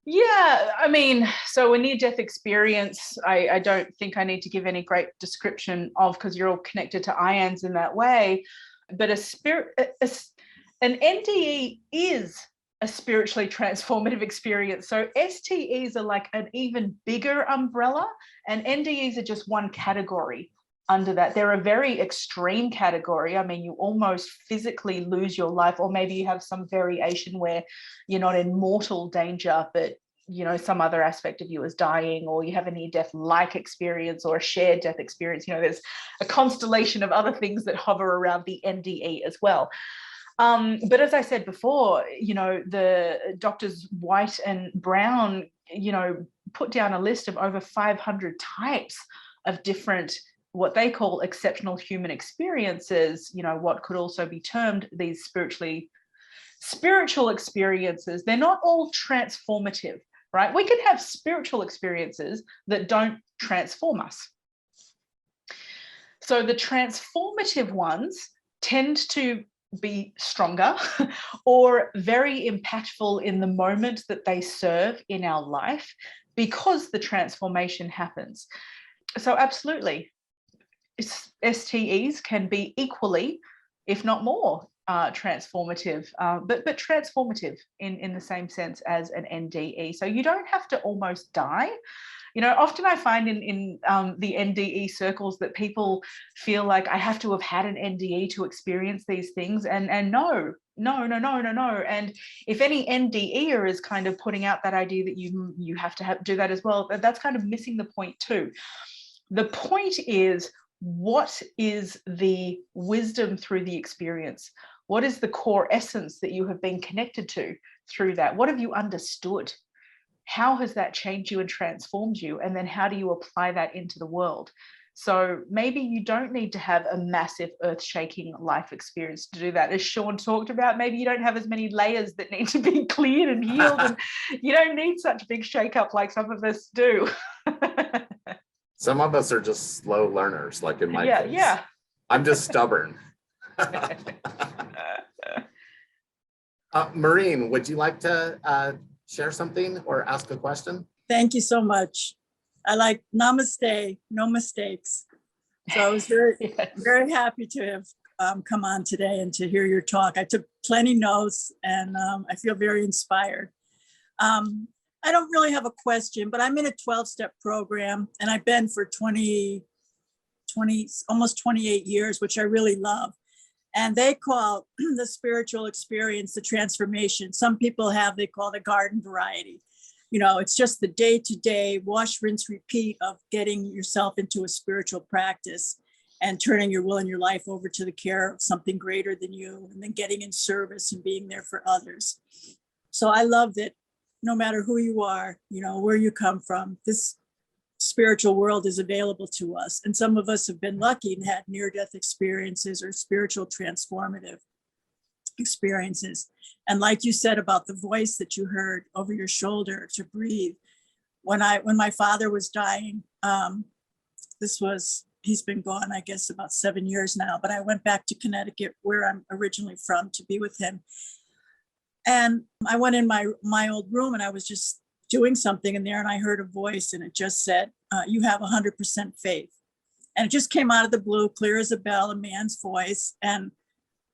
Yeah, I mean, so a near-death experience, I don't think I need to give any great description of, because you're all connected to IANDS in that way. But an NDE is a spiritually transformative experience. So STEs are like an even bigger umbrella, and NDEs are just one category under that. They're a very extreme category. I mean, you almost physically lose your life, or maybe you have some variation where you're not in mortal danger, but some other aspect of you is dying, or you have a near-death like experience or a shared death experience. There's a constellation of other things that hover around the NDE as well. But as I said before, the doctors White and Brown, put down a list of over 500 types of different, what they call exceptional human experiences, what could also be termed these spiritual experiences. They're not all transformative, right? We can have spiritual experiences that don't transform us. So the transformative ones tend to be stronger or very impactful in the moment that they serve in our life, because the transformation happens. So absolutely, STEs can be equally, if not more, transformative, but transformative in the same sense as an NDE. So you don't have to almost die. Often I find in the NDE circles that people feel like I have to have had an NDE to experience these things, and no. And if any NDEer is kind of putting out that idea that you have to do that as well, that's kind of missing the point too. The point is, what is the wisdom through the experience? What is the core essence that you have been connected to through that? What have you understood? How has that changed you and transformed you? And then how do you apply that into the world? So maybe you don't need to have a massive earth-shaking life experience to do that. As Shaun talked about, maybe you don't have as many layers that need to be cleared and healed, and you don't need such big shake-up like some of us do. Some of us are just slow learners, like in my case. Yeah. I'm just stubborn. Maureen, would you like to share something or ask a question? Thank you so much. I like namaste, no mistakes. So I was very, Yes. very happy to have come on today and to hear your talk. I took plenty notes, and I feel very inspired. I don't really have a question, but I'm in a 12-step program, and I've been for 20 almost 28 years, which I really love. And they call the spiritual experience the transformation. Some people they call the garden variety. It's just the day-to-day wash, rinse, repeat of getting yourself into a spiritual practice and turning your will and your life over to the care of something greater than you, and then getting in service and being there for others. So I love that no matter who you are, where you come from, this spiritual world is available to us. And some of us have been lucky and had near-death experiences or spiritual transformative experiences. And like you said about the voice that you heard over your shoulder to breathe, when my father was dying, he's been gone, I guess, about 7 years now, but I went back to Connecticut, where I'm originally from, to be with him. And I went in my old room, and I was just doing something in there, and I heard a voice, and it just said, you have 100% faith. And it just came out of the blue, clear as a bell, a man's voice, and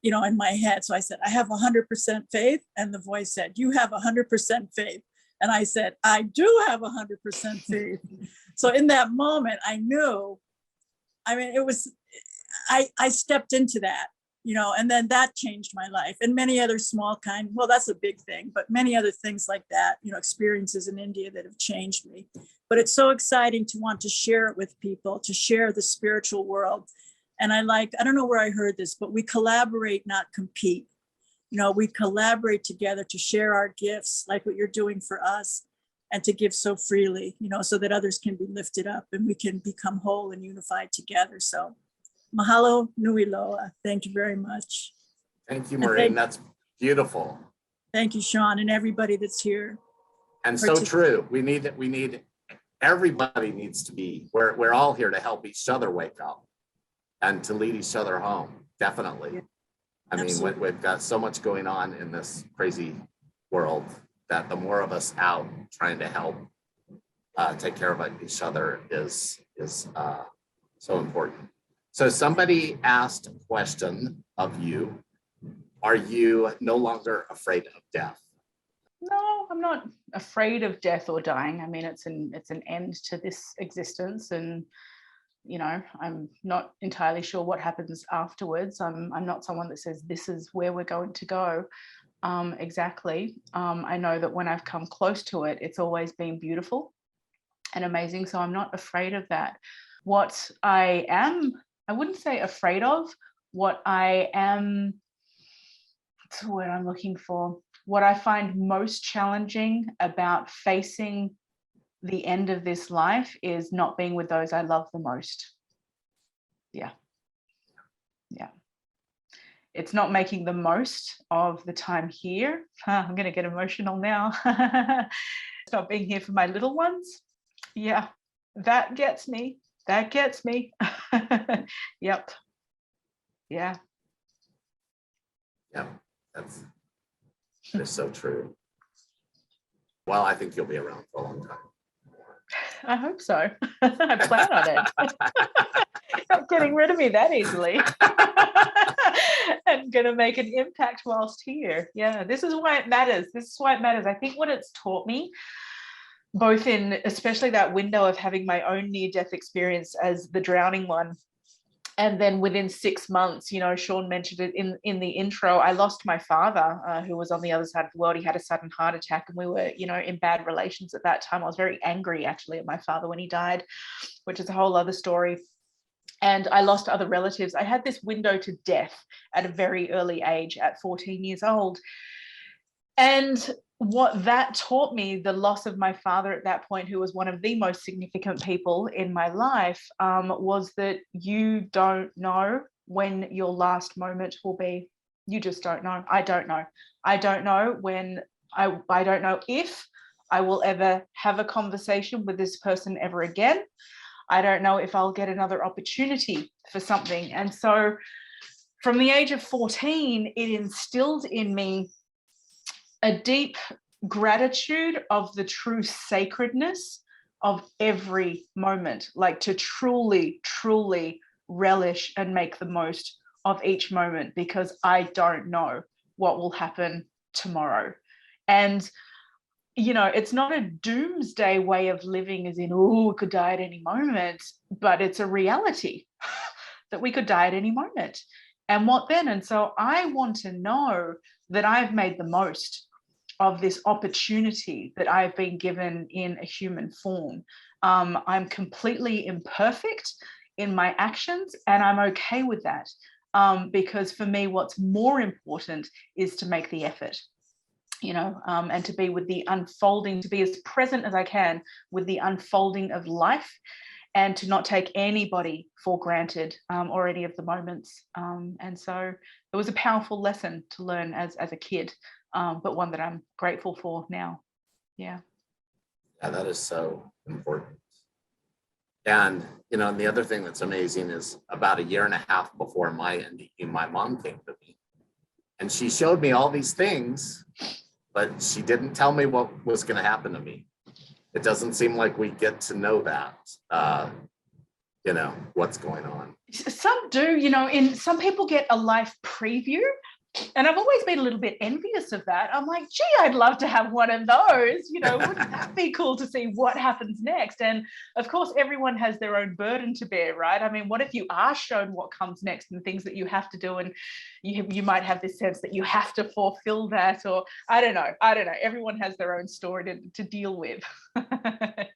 in my head. So I said, I have 100% faith. And the voice said, you have 100% faith. And I said, I do have 100% faith. So in that moment, I knew, it was, I stepped into that, and then that changed my life, and many other small that's a big thing, but many other things like that, experiences in India that have changed me. But it's so exciting to want to share it with people, to share the spiritual world. And I don't know where I heard this, but we collaborate, not compete. We collaborate together to share our gifts, like what you're doing for us, and to give so freely, so that others can be lifted up and we can become whole and unified together. So mahalo nui loa. Thank you very much. Thank you, Maureen. That's beautiful. Thank you, Shaun, and everybody that's here. And so true. Everybody needs to be, we're all here to help each other wake up and to lead each other home. Definitely. Yeah. I mean, we've got so much going on in this crazy world that the more of us out trying to help take care of each other is so important. So somebody asked a question of you. Are you no longer afraid of death? No, I'm not afraid of death or dying. I mean, it's an end to this existence, and I'm not entirely sure what happens afterwards. I'm not someone that says this is where we're going to go exactly. I know that when I've come close to it, it's always been beautiful and amazing. So I'm not afraid of that. What I wouldn't say afraid of. What I am, what's the word I'm looking for? What I find most challenging about facing the end of this life is not being with those I love the most. Yeah. It's not making the most of the time here. I'm going to get emotional now. It's not being here for my little ones. Yeah, that gets me. Yep. Yeah. Yeah, that's so true. Well, I think you'll be around for a long time. I hope so. I plan on it. Not getting rid of me that easily. I'm going to make an impact whilst here. Yeah, this is why it matters. I think what it's taught me, both in especially that window of having my own near-death experience as the drowning one, and then within 6 months, Shaun mentioned it in the intro, I lost my father, who was on the other side of the world. He had a sudden heart attack, and we were, in bad relations at that time. I was very angry, actually, at my father when he died, which is a whole other story. And I lost other relatives. I had this window to death at a very early age, at 14 years old. And what that taught me, the loss of my father at that point, who was one of the most significant people in my life, was that you don't know when your last moment will be. You just don't know. I don't know. I don't know when, I don't know if I will ever have a conversation with this person ever again. I don't know if I'll get another opportunity for something. And so from the age of 14, it instilled in me a deep gratitude of the true sacredness of every moment, like to truly, truly relish and make the most of each moment, because I don't know what will happen tomorrow. And it's not a doomsday way of living as in, oh, we could die at any moment, but it's a reality. that we could die at any moment. And what then? And so I want to know that I've made the most of this opportunity that I've been given in a human form. I'm completely imperfect in my actions, and I'm okay with that, because for me, what's more important is to make the effort, and to be with the unfolding, to be as present as I can with the unfolding of life, and to not take anybody for granted, or any of the moments. And so it was a powerful lesson to learn as a kid, but one that I'm grateful for now. Yeah. Yeah, that is so important. And, and the other thing that's amazing is about 1.5 years before my NDE, my mom came to me and she showed me all these things, but she didn't tell me what was going to happen to me. It doesn't seem like we get to know that, what's going on. Some do, some people get a life preview. And I've always been a little bit envious of that. I'm like, gee, I'd love to have one of those. Wouldn't that be cool to see what happens next? And of course, everyone has their own burden to bear, right? I mean, what if you are shown what comes next and things that you have to do, and you might have this sense that you have to fulfill that, or I don't know. Everyone has their own story to deal with.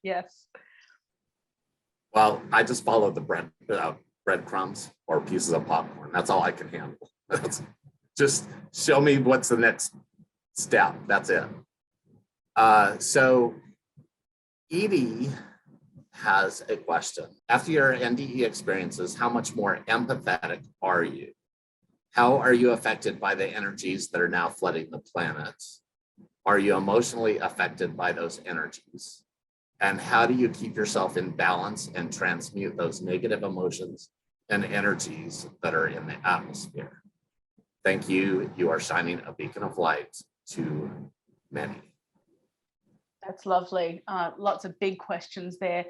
Yes. Well, I just follow the breadcrumbs or pieces of popcorn. That's all I can handle. Just show me what's the next step. That's it. So Edie has a question. After your NDE experiences, how much more empathetic are you? How are you affected by the energies that are now flooding the planet? Are you emotionally affected by those energies? And how do you keep yourself in balance and transmute those negative emotions and energies that are in the atmosphere? Thank you. You are shining a beacon of light to many. That's lovely. Lots of big questions there.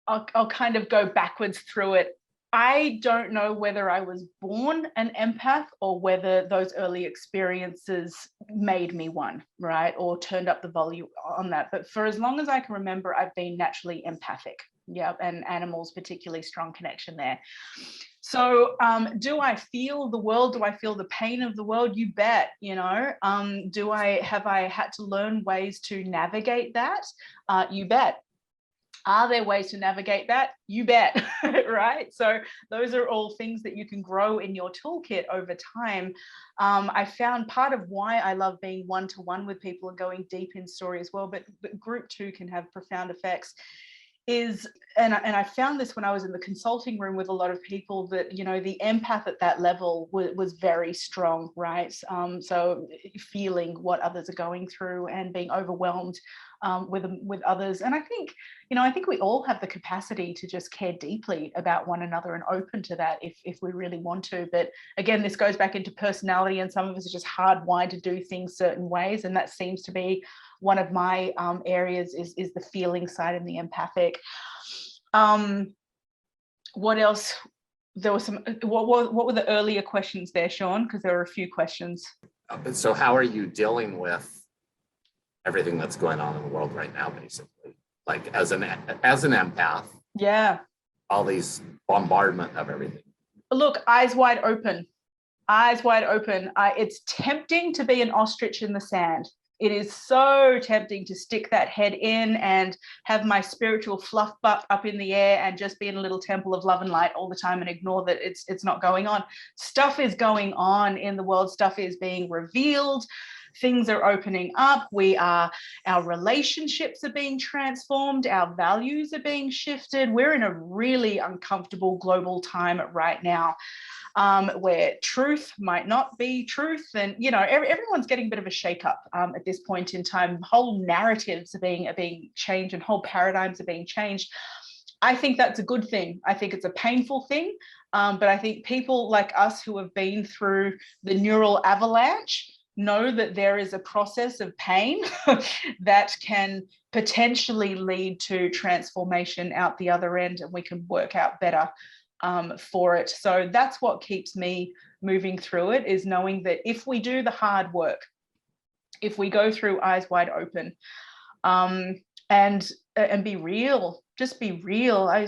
I'll kind of go backwards through it. I don't know whether I was born an empath or whether those early experiences made me one, right? Or turned up the volume on that. But for as long as I can remember, I've been naturally empathic. Yeah, and animals, particularly strong connection there. So do I feel the world? Do I feel the pain of the world? You bet, have I had to learn ways to navigate that? You bet. Are there ways to navigate that? You bet, right? So those are all things that you can grow in your toolkit over time. I found part of why I love being one-to-one with people and going deep in story as well, but group too can have profound effects. And I found this when I was in the consulting room with a lot of people, that the empath at that level was very strong, right? So feeling what others are going through and being overwhelmed with others. And I think we all have the capacity to just care deeply about one another and open to that if we really want to. But again, this goes back into personality, and some of us are just hardwired to do things certain ways, and that seems to be one of my areas is the feeling side and the empathic. What else? There was some. What were the earlier questions there, Shaun? Because there were a few questions. So how are you dealing with everything that's going on in the world right now, basically? Like as an empath. Yeah. All these bombardment of everything. Look, eyes wide open. Eyes wide open. It's tempting to be an ostrich in the sand. It is so tempting to stick that head in and have my spiritual fluff butt up in the air and just be in a little temple of love and light all the time and ignore that it's not going on. Stuff is going on in the world. Stuff is being revealed. Things are opening up. Our relationships are being transformed. Our values are being shifted. We're in a really uncomfortable global time right now. Where truth might not be truth, and everyone's getting a bit of a shake-up at this point in time. Whole narratives are being changed, and whole paradigms are being changed. I think that's a good thing. I think it's a painful thing, but I think people like us who have been through the neural avalanche know that there is a process of pain that can potentially lead to transformation out the other end, and we can work out better for it. So that's what keeps me moving through it, is knowing that if we do the hard work, if we go through eyes wide open, and be real. Just be real. I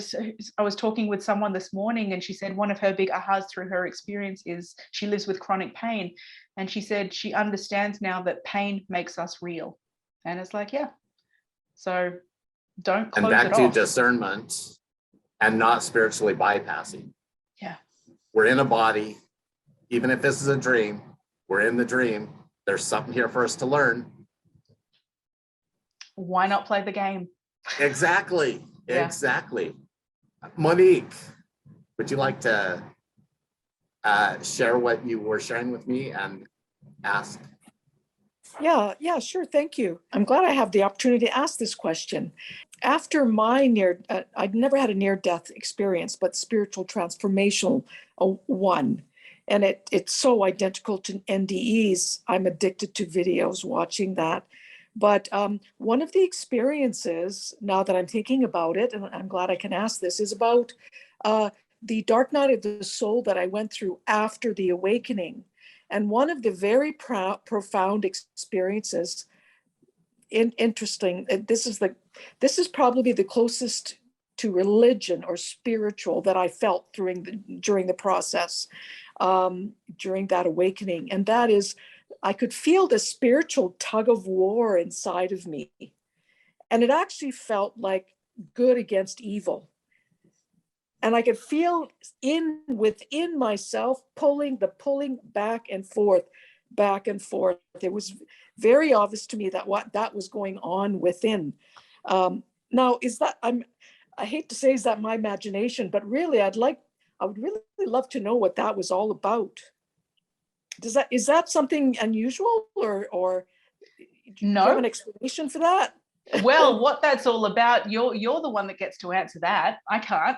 was talking with someone this morning, and she said one of her big ahas through her experience is she lives with chronic pain, and she said she understands now that pain makes us real. And it's like, yeah, so don't close and back it to off. discernment and not spiritually bypassing. Yeah, We're in a body. Even if this is a dream, we're in the dream. There's something here for us to learn. why not play the game? Exactly. Yeah. Exactly. Monique, would you like to share what you were sharing with me and ask? Yeah, sure. Thank you. I'm glad I have the opportunity to ask this question. After my I'd never had a near-death experience, but spiritual transformational one. And it's so identical to NDEs. I'm addicted to videos, watching that. But one of the experiences, now that I'm thinking about it, and I'm glad I can ask this, is about the dark night of the soul that I went through after the awakening. And one of the very profound experiences, interesting, this is probably the closest to religion or spiritual that I felt during the process, during that awakening. And that is, I could feel the spiritual tug of war inside of me. And it actually felt like good against evil. And I could feel within myself pulling back and forth. It was very obvious to me that that was going on within. Now, I hate to say, is that my imagination? But really, I would really love to know what that was all about. Is that something unusual, or do you have an explanation for that? Well, what that's all about, you're the one that gets to answer that. I can't.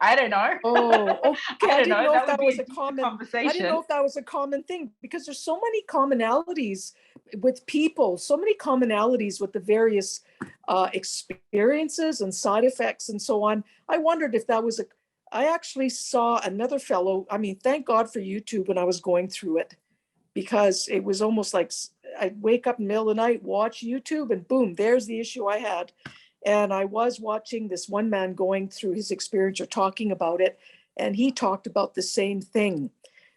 I don't know. Oh, okay. I didn't know if that was a common conversation. I didn't know if that was a common thing, because there's so many commonalities with people, so many commonalities with the various experiences and side effects and so on. I wondered if that was I actually saw another fellow. I mean, thank God for YouTube when I was going through it, because it was almost like I'd wake up in the middle of the night, watch YouTube, and boom, there's the issue I had. And I was watching this one man going through his experience or talking about it, and he talked about the same thing.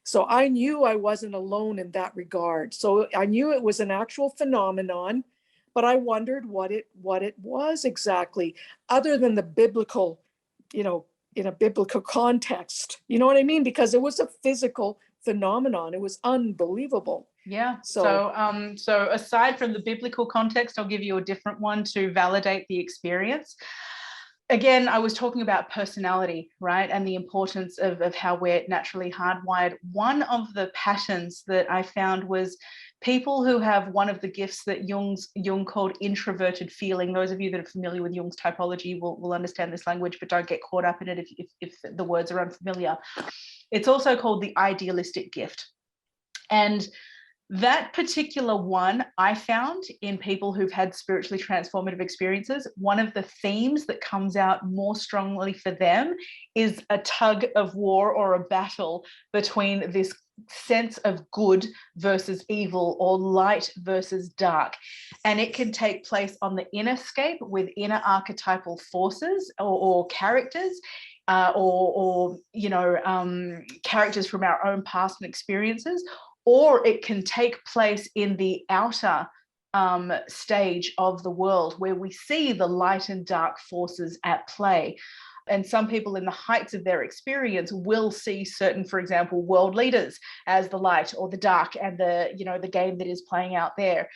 So I knew I wasn't alone in that regard. So I knew it was an actual phenomenon, but I wondered what it was exactly, other than the biblical, in a biblical context. You know what I mean? Because it was a physical phenomenon. It was unbelievable. Yeah. So aside from the biblical context, I'll give you a different one to validate the experience. Again, I was talking about personality, right? And the importance of how we're naturally hardwired. One of the patterns that I found was people who have one of the gifts that Jung called introverted feeling. Those of you that are familiar with Jung's typology will understand this language, but don't get caught up in it if the words are unfamiliar. It's also called the idealistic gift. And that particular one I found in people who've had spiritually transformative experiences, one of the themes that comes out more strongly for them is a tug of war or a battle between this sense of good versus evil, or light versus dark. And it can take place on the inner scape with inner archetypal forces or characters, or characters from our own past and experiences. Or it can take place in the outer stage of the world, where we see the light and dark forces at play. And some people in the heights of their experience will see certain, for example, world leaders as the light or the dark, and the game that is playing out there.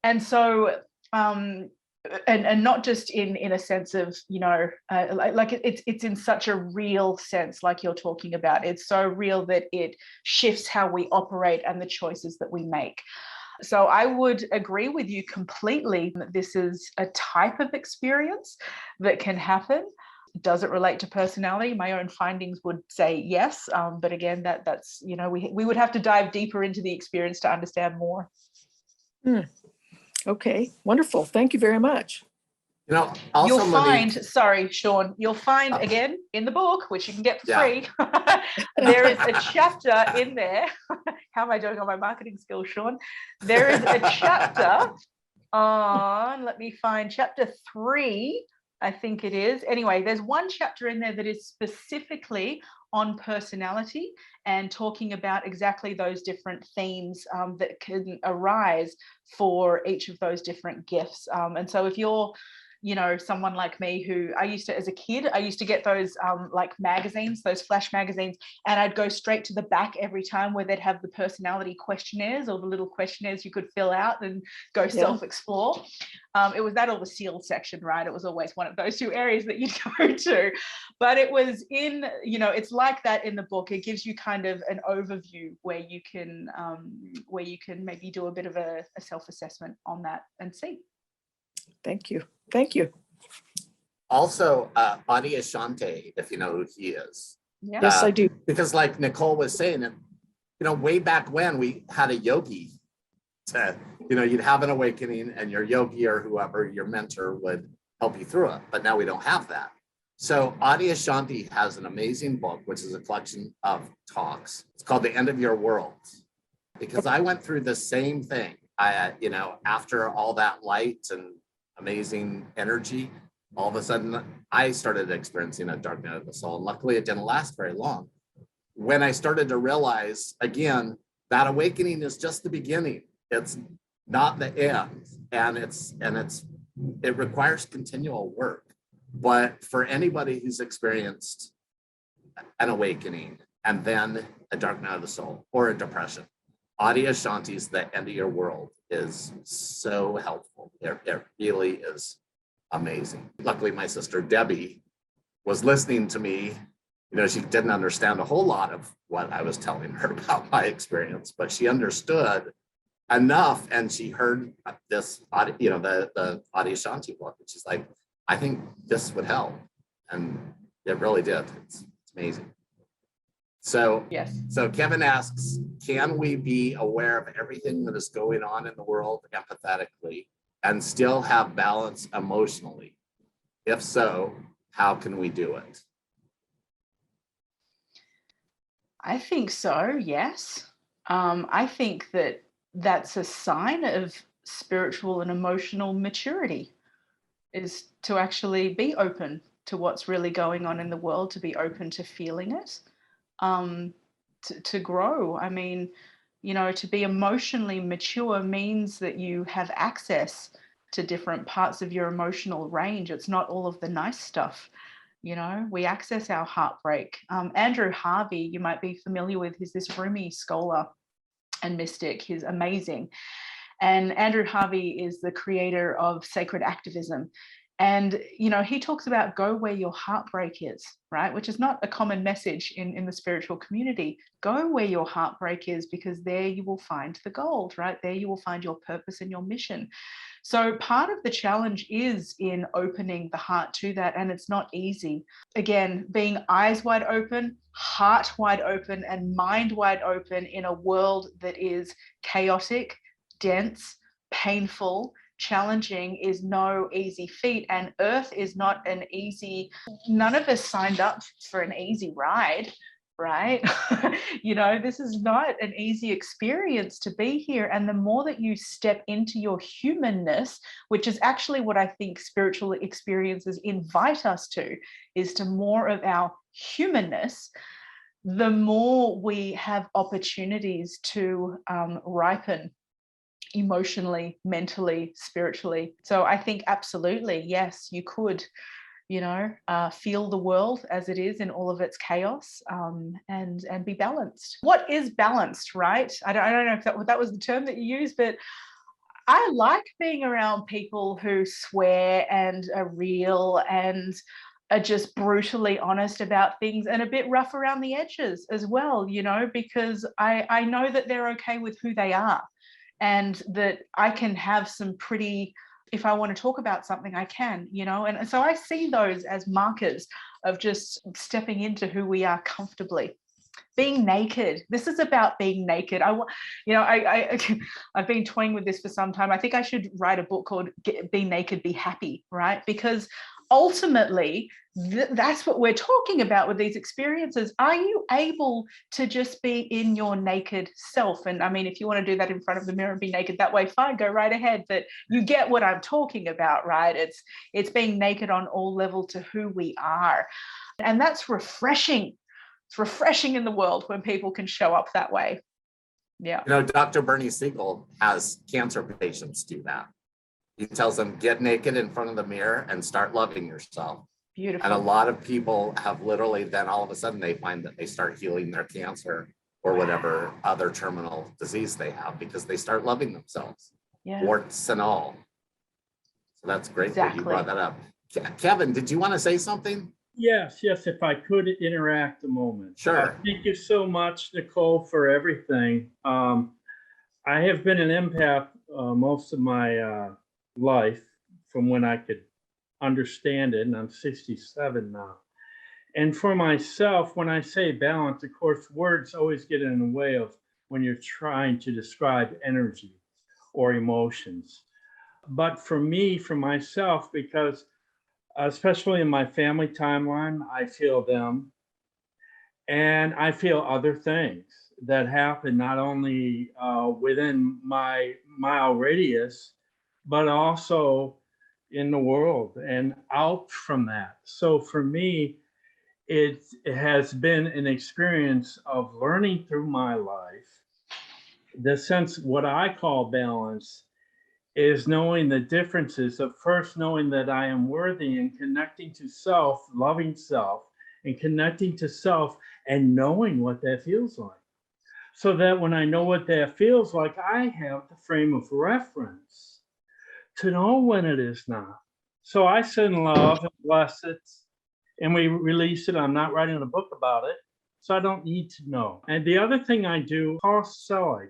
And so and not just in a sense of, like it's in such a real sense, like you're talking about. It's so real that it shifts how we operate and the choices that we make. So I would agree with you completely that this is a type of experience that can happen. Does it relate to personality? My own findings would say yes, but again, that's we would have to dive deeper into the experience to understand more. Okay, wonderful. Thank you very much. Also you'll find, sorry, Shaun, you'll find again in the book, which you can get for free, there is a chapter in there. How am I doing on my marketing skills, Shaun? There is a chapter on, let me find chapter 3, I think it is. Anyway, there's one chapter in there that is specifically on personality and talking about exactly those different themes that can arise for each of those different gifts. And so if you're, you know, someone like me who I used to, as a kid, I used to get those like magazines, those flash magazines, and I'd go straight to the back every time where they'd have the personality questionnaires or the little questionnaires you could fill out and go self-explore. It was that or the sealed section, right? It was always one of those two areas that you'd go to. But it was in, you know, it's like that in the book. It gives you kind of an overview where you can maybe do a bit of a self-assessment on that and see. Thank you. Thank you. Also, Adi Ashante, if you know who he is. Yeah. Yes, I do. Because like Nicole was saying, you know, way back when we had a yogi to, you know, you'd have an awakening and your yogi or whoever, your mentor would help you through it. But now we don't have that. So Adi Ashante has an amazing book, which is a collection of talks. It's called The End of Your World. Because I went through the same thing. You know, after all that light and amazing energy, all of a sudden I started experiencing a dark night of the soul. And luckily it didn't last very long. When I started to realize, again, that awakening is just the beginning. It's not the end. And it requires continual work. But for anybody who's experienced an awakening and then a dark night of the soul or a depression, Adi Ashante's The End of Your World is so helpful. It really is amazing. Luckily, my sister Debbie was listening to me. You know, she didn't understand a whole lot of what I was telling her about my experience, but she understood enough, and she heard this, you know, the Adi Ashanti book, and she's like, I think this would help, and it really did. It's amazing. So, yes. So Kevin asks, can we be aware of everything that is going on in the world empathetically and still have balance emotionally? If so, how can we do it? I think so, yes. I think that that's a sign of spiritual and emotional maturity, is to actually be open to what's really going on in the world, to be open to feeling it. To grow. I mean, you know, to be emotionally mature means that you have access to different parts of your emotional range. It's not all of the nice stuff. You know, we access our heartbreak. Andrew Harvey, you might be familiar with, he's this Rumi scholar and mystic. He's amazing. And Andrew Harvey is the creator of sacred activism. And, you know, he talks about go where your heartbreak is, right? Which is not a common message in the spiritual community. Go where your heartbreak is, because there you will find the gold, right? There you will find your purpose and your mission. So part of the challenge is in opening the heart to that. And it's not easy. Again, being eyes wide open, heart wide open, and mind wide open in a world that is chaotic, dense, painful, challenging is no easy feat, and Earth is not an easy, none of us signed up for an easy ride, right? You know, this is not an easy experience to be here. And the more that you step into your humanness, which is actually what I think spiritual experiences invite us to, is to more of our humanness, the more we have opportunities to ripen emotionally, mentally, spiritually. So I think absolutely, yes, you could, you know, feel the world as it is in all of its chaos, and be balanced. What is balanced, right? I don't know if that was the term that you used, but I like being around people who swear and are real and are just brutally honest about things, and a bit rough around the edges as well, you know, because I know that they're okay with who they are. And that I can have some pretty, if I want to talk about something, I can, you know, and so I see those as markers of just stepping into who we are comfortably. Being naked. This is about being naked. I've been toying with this for some time. I think I should write a book called Be Naked, Be Happy, right? Because ultimately, that's what we're talking about with these experiences. Are you able to just be in your naked self? And I mean, if you want to do that in front of the mirror and be naked that way, fine, go right ahead. But you get what I'm talking about, right? It's being naked on all level to who we are. And that's refreshing. It's refreshing in the world when people can show up that way. Yeah. You know, Dr. Bernie Siegel has cancer patients do that. He tells them, get naked in front of the mirror and start loving yourself. Beautiful. And a lot of people have literally, then all of a sudden they find that they start healing their cancer or whatever other terminal disease they have because they start loving themselves, warts and all. So that's great that you brought that up. Kevin, did you want to say something? Yes, if I could interact a moment. Sure. Thank you so much, Nicole, for everything. I have been an empath most of my life from when I could understand it, and I'm 67 now. And for myself, when I say balance, of course, words always get in the way of when you're trying to describe energy or emotions. But for me, for myself, because especially in my family timeline, I feel them, and I feel other things that happen not only within my mile radius, but also in the world and out from that. So for me, it has been an experience of learning through my life. The sense, what I call balance, is knowing the differences of first knowing that I am worthy and connecting to self, loving self, and connecting to self and knowing what that feels like. So that when I know what that feels like, I have the frame of reference to know when it is not. So I send love and bless it, and we release it. I'm not writing a book about it, so I don't need to know. And the other thing I do, Paul Selig.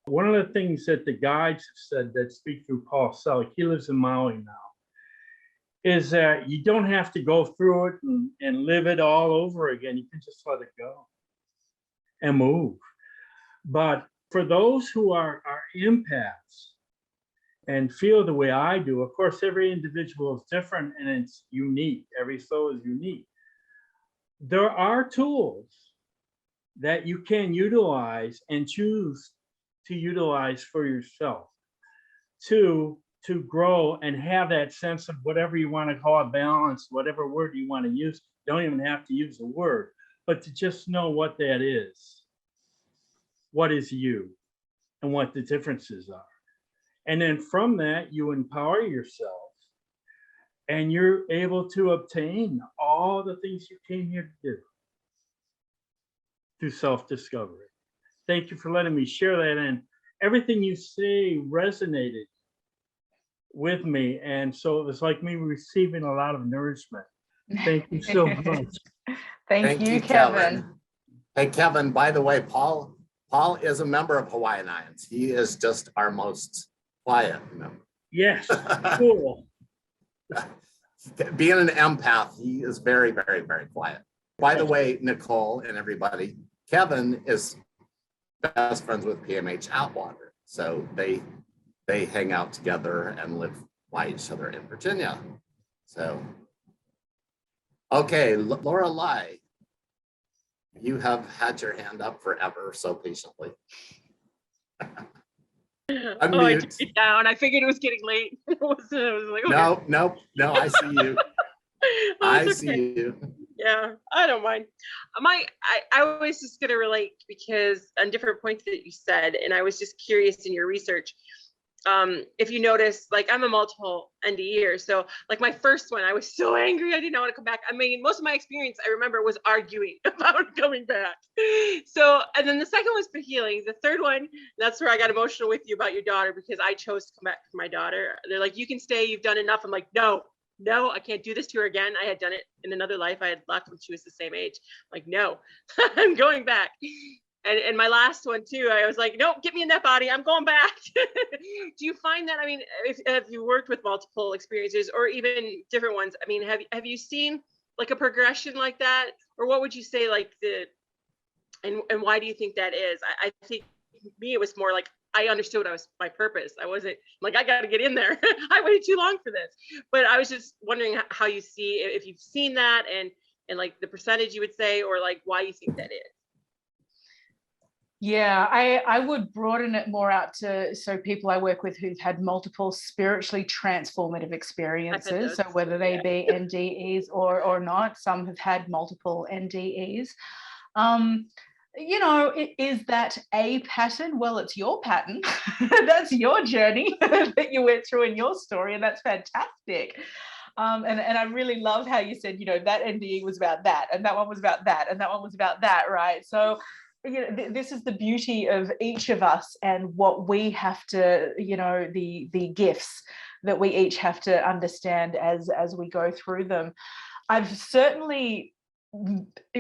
One of the things that the guides have said that speak through Paul Selig, he lives in Maui now, is that you don't have to go through it and live it all over again. You can just let it go and move. But for those who are empaths and feel the way I do, of course, every individual is different and it's unique. Every soul is unique. There are tools that you can utilize and choose to utilize for yourself to grow and have that sense of whatever you want to call a balance, whatever word you want to use. You don't even have to use a word, but to just know what that is. What is you and what the differences are. And then from that, you empower yourself and you're able to obtain all the things you came here to do through self-discovery. Thank you for letting me share that. And everything you say resonated with me. And so it was like me receiving a lot of nourishment. Thank you so much. Thank you, Kevin. Hey, Kevin, by the way, Paul is a member of Hawaiian IANDS. He is just our most quiet member. Yes, cool. Being an empath, he is very, very, very quiet. By the way, Nicole and everybody, Kevin is best friends with PMH Outwater. So they hang out together and live by each other in Virginia. So, okay, Laura Lai, you have had your hand up forever so patiently. I took it down. I figured it was getting late. I was like, okay. No, I see you. I see you. Yeah, I don't mind. I was just going to relate because on different points that you said, and I was just curious in your research, if you notice, like I'm a multiple NDEer, so like my first one, I was so angry I did not want to come back. I mean, most of my experience I remember was arguing about coming back. So, and then the second was for healing. The third one, that's where I got emotional with you about your daughter because I chose to come back for my daughter. They're like, you can stay, you've done enough. I'm like, no, I can't do this to her again. I had done it in another life. I had left when she was the same age. I'm like, no, I'm going back. And my last one too, I was like, nope, get me in that body. I'm going back. Do you find that, I mean, have you worked with multiple experiences or even different ones? I mean, have you seen like a progression like that? Or what would you say like and why do you think that is? I think me, it was more like, I understood what my purpose. I wasn't like, I got to get in there. I waited too long for this. But I was just wondering how you see, if you've seen that, and like the percentage you would say, or like why you think that is. Yeah, I would broaden it more out to so people I work with who've had multiple spiritually transformative experiences. So whether they be NDEs or not, some have had multiple NDEs. You know, is that a pattern? Well, it's your pattern. That's your journey that you went through in your story, and that's fantastic. And I really love how you said, you know, that NDE was about that, and that one was about that, and that one was about that, right? So, you know, this is the beauty of each of us and what we have to, you know, the gifts that we each have to understand as we go through them. I've certainly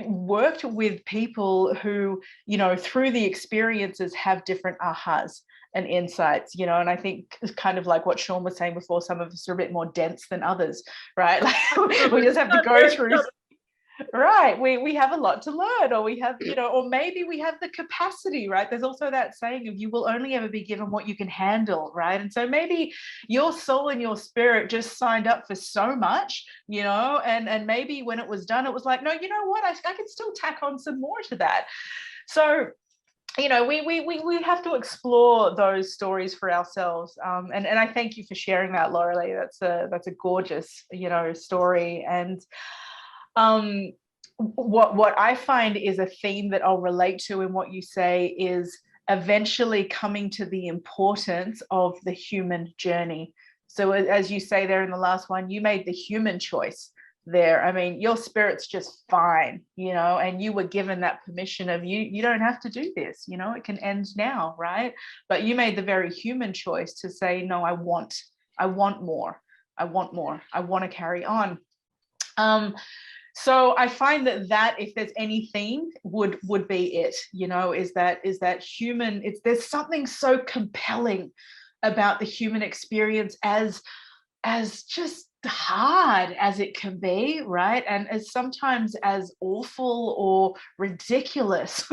worked with people who, you know, through the experiences have different ahas and insights, you know, and I think it's kind of like what Shaun was saying before, some of us are a bit more dense than others, right? Like we just have to go through. Right, we have a lot to learn, or we have, you know, or maybe we have the capacity, right? There's also that saying of you will only ever be given what you can handle, right? And so maybe your soul and your spirit just signed up for so much, you know, and maybe when it was done, it was like, no, you know what, I can still tack on some more to that. So, you know, we have to explore those stories for ourselves, and I thank you for sharing that, Lorelei. That's a gorgeous, you know, story. And what I find is a theme that I'll relate to in what you say is eventually coming to the importance of the human journey. So as you say there in the last one, you made the human choice there. I mean, your spirit's just fine, you know, and you were given that permission of you don't have to do this, you know, it can end now, right? But you made the very human choice to say, no, I want more. I want to carry on. So I find that if there's any theme would be it, you know, is that human, there's something so compelling about the human experience as just hard as it can be, right? And as sometimes as awful or ridiculous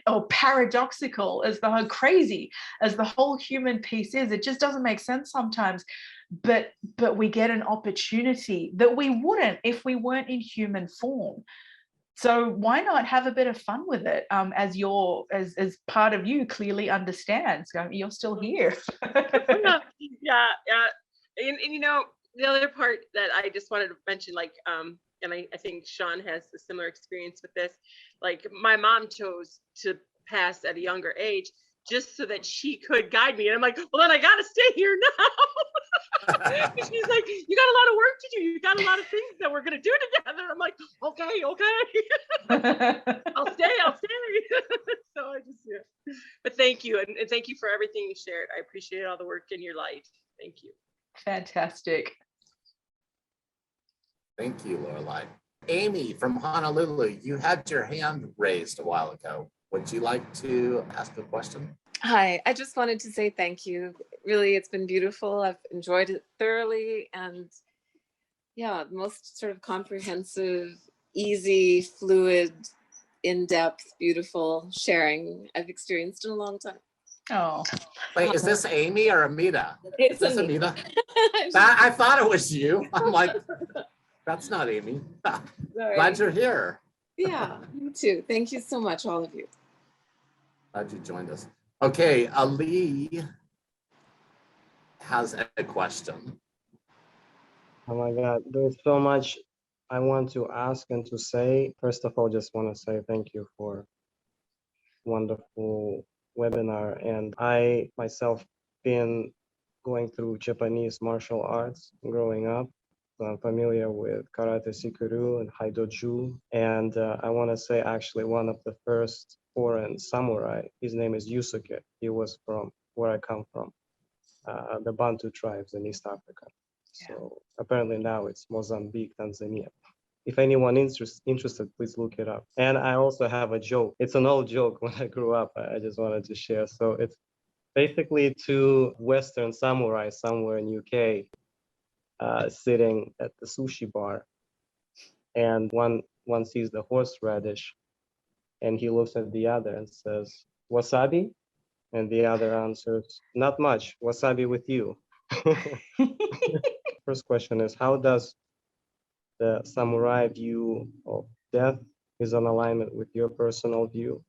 or paradoxical as the whole crazy as the whole human piece is, it just doesn't make sense sometimes. But we get an opportunity that we wouldn't if we weren't in human form. So why not have a bit of fun with it, as part of you clearly understands. You're still here. yeah. And you know, the other part that I just wanted to mention, like, and I think Shaun has a similar experience with this. Like, my mom chose to pass at a younger age just so that she could guide me. And I'm like, well, then I got to stay here now. She's like, you got a lot of work to do. You got a lot of things that we're going to do together. I'm like, okay. I'll stay. So I just, yeah. But thank you. And thank you for everything you shared. I appreciate all the work in your life. Thank you. Fantastic. Thank you, Lorelei. Amy from Honolulu, you had your hand raised a while ago. Would you like to ask a question? Hi, I just wanted to say thank you. Really, it's been beautiful. I've enjoyed it thoroughly. And yeah, most sort of comprehensive, easy, fluid, in-depth, beautiful sharing I've experienced in a long time. Oh, wait, is this Amy or Amita? It's is this Amita? I thought it was you. I'm like, that's not Amy. Glad you're here. Yeah, you too. Thank you so much, all of you. Glad you joined us. Okay, Ali has a question. Oh my God, there's so much I want to ask and to say. First of all, just want to say thank you for wonderful webinar. And I myself been going through Japanese martial arts growing up. So I'm familiar with Karate Sikuru and Haidoju. And I want to say actually one of the first foreign samurai, his name is Yusuke. He was from where I come from, the Bantu tribes in East Africa. So apparently now it's Mozambique, Tanzania. If anyone interested, please look it up. And I also have a joke. It's an old joke when I grew up. I just wanted to share. So it's basically two Western samurai somewhere in UK sitting at the sushi bar. And one sees the horseradish and he looks at the other and says, wasabi? And the other answers, not much, wasabi with you. First question is, how does the samurai view of death is in alignment with your personal view?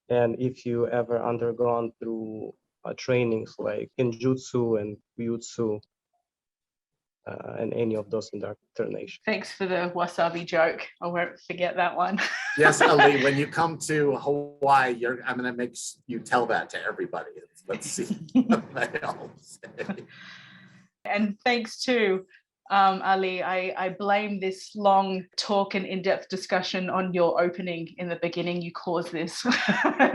And if you ever undergone through trainings like Kenjutsu and Gyutsu, and any of those indoctrinations. Thanks for the wasabi joke. I won't forget that one. Yes, Ali, when you come to Hawaii, I'm going to make you tell that to everybody. Let's see what they all say. And thanks to Ali, I blame this long talk and in-depth discussion on your opening in the beginning. You caused this.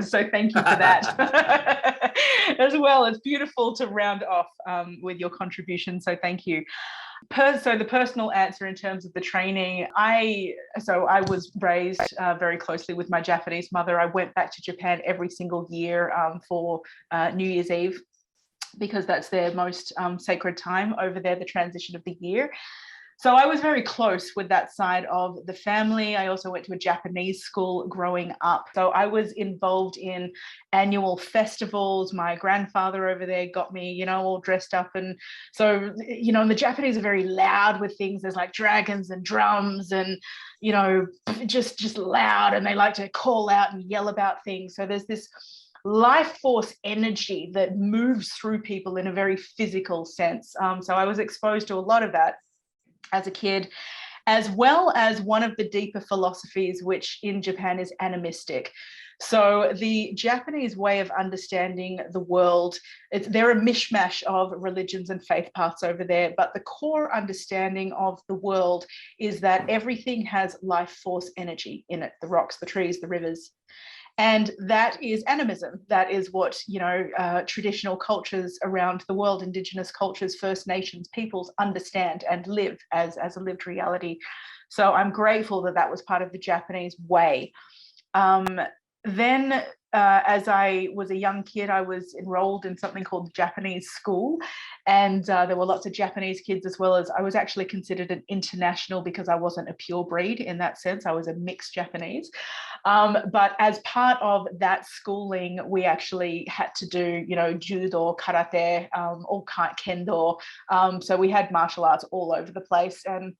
So thank you for that. As well, it's beautiful to round off with your contribution. So thank you. So the personal answer in terms of the training, I was raised very closely with my Japanese mother. I went back to Japan every single year for New Year's Eve, because that's their most sacred time over there, the transition of the year. So I was very close with that side of the family. I also went to a Japanese school growing up. So I was involved in annual festivals. My grandfather over there got me, all dressed up. And so, and the Japanese are very loud with things. There's like dragons and drums and, just loud. And they like to call out and yell about things. So there's this life force energy that moves through people in a very physical sense. So I was exposed to a lot of that as a kid, as well as one of the deeper philosophies, which in Japan is animistic. So the Japanese way of understanding the world, they're a mishmash of religions and faith paths over there, but the core understanding of the world is that everything has life force energy in it, the rocks, the trees, the rivers. And that is animism. That is what, traditional cultures around the world, Indigenous cultures, First Nations peoples understand and live as a lived reality. So I'm grateful that was part of the Japanese way. Then, as I was a young kid, I was enrolled in something called the Japanese school, and there were lots of Japanese kids, as well as I was actually considered an international because I wasn't a pure breed in that sense. I was a mixed Japanese. But as part of that schooling, we actually had to do, judo, karate, all kind kendo. So we had martial arts all over the place. And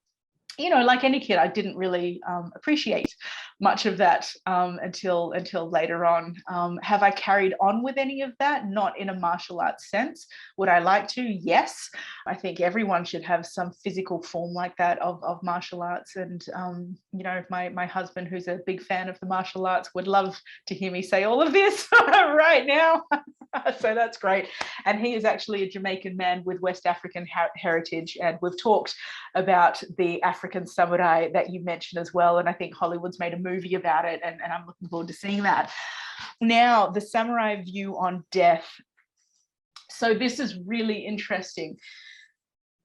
like any kid, I didn't really appreciate much of that until later on. Have I carried on with any of that? Not in a martial arts sense. Would I like to? Yes. I think everyone should have some physical form like that of martial arts. And, my husband, who's a big fan of the martial arts, would love to hear me say all of this right now. So that's great. And he is actually a Jamaican man with West African heritage. And we've talked about the African samurai that you mentioned as well. And I think Hollywood's made a movie about it. And I'm looking forward to seeing that. Now, the samurai view on death. So this is really interesting.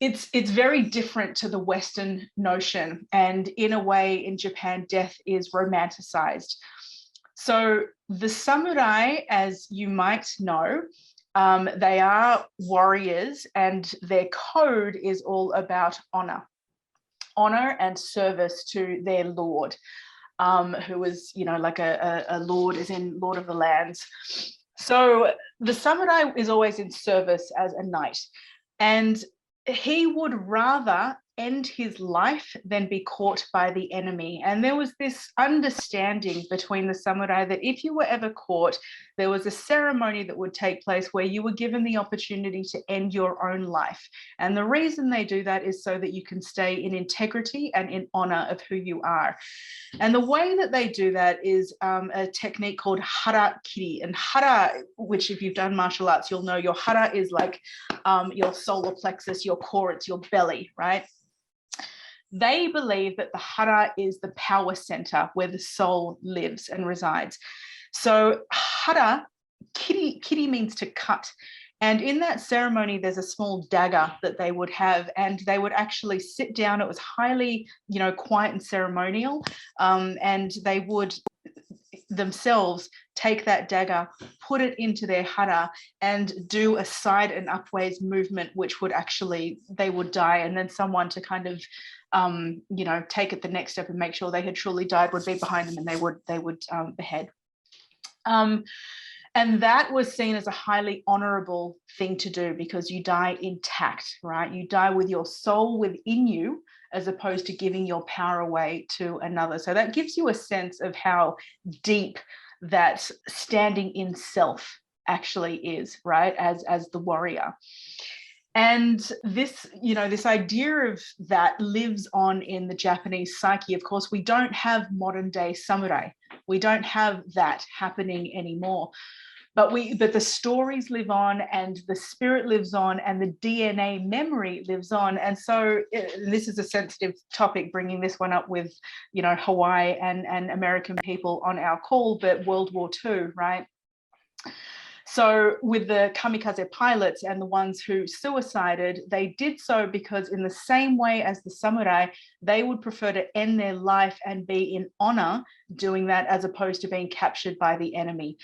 It's very different to the Western notion. And in a way, in Japan, death is romanticized. So the samurai, as you might know, they are warriors, and their code is all about honor and service to their lord, who is, like a lord, as in Lord of the Lands. So the samurai is always in service as a knight, and he would rather end his life than be caught by the enemy. And there was this understanding between the samurai that if you were ever caught, there was a ceremony that would take place where you were given the opportunity to end your own life. And the reason they do that is so that you can stay in integrity and in honor of who you are. And the way that they do that is a technique called hara kiri. And hara, which if you've done martial arts, you'll know your hara is like your solar plexus, your core, it's your belly, right? They believe that the hara is the power center where the soul lives and resides. So hara, kiri means to cut. And in that ceremony, there's a small dagger that they would have, and they would actually sit down. It was highly, quiet and ceremonial. And they would themselves take that dagger, put it into their hara, and do a side and upways movement, which would actually, they would die. And then someone to kind of, take it the next step and make sure they had truly died would be behind them, and they would behead. And that was seen as a highly honorable thing to do because you die intact, right? You die with your soul within you, as opposed to giving your power away to another. So that gives you a sense of how deep that standing in self actually is, right? As the warrior. And this, this idea of that lives on in the Japanese psyche. Of course, we don't have modern day samurai. We don't have that happening anymore. But the stories live on, and the spirit lives on, and the DNA memory lives on. And so this is a sensitive topic, bringing this one up with, Hawaii and American people on our call, but World War II, right? So with the kamikaze pilots and the ones who suicided, they did so because in the same way as the samurai, they would prefer to end their life and be in honor doing that, as opposed to being captured by the enemy.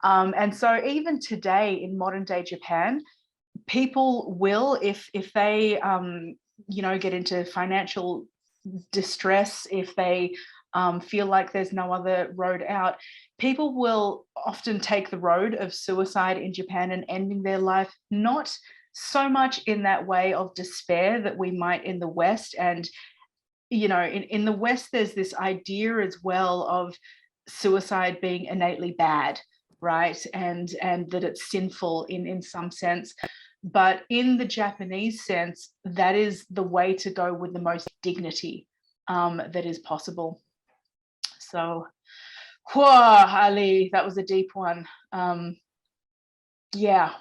And so even today in modern day Japan, people will, if they, get into financial distress, if they feel like there's no other road out, people will often take the road of suicide in Japan and ending their life, not so much in that way of despair that we might in the West. And, in the West, there's this idea as well of suicide being innately bad, right? And that it's sinful in some sense. But in the Japanese sense, that is the way to go with the most dignity that is possible. So, Ali, that was a deep one. Yeah,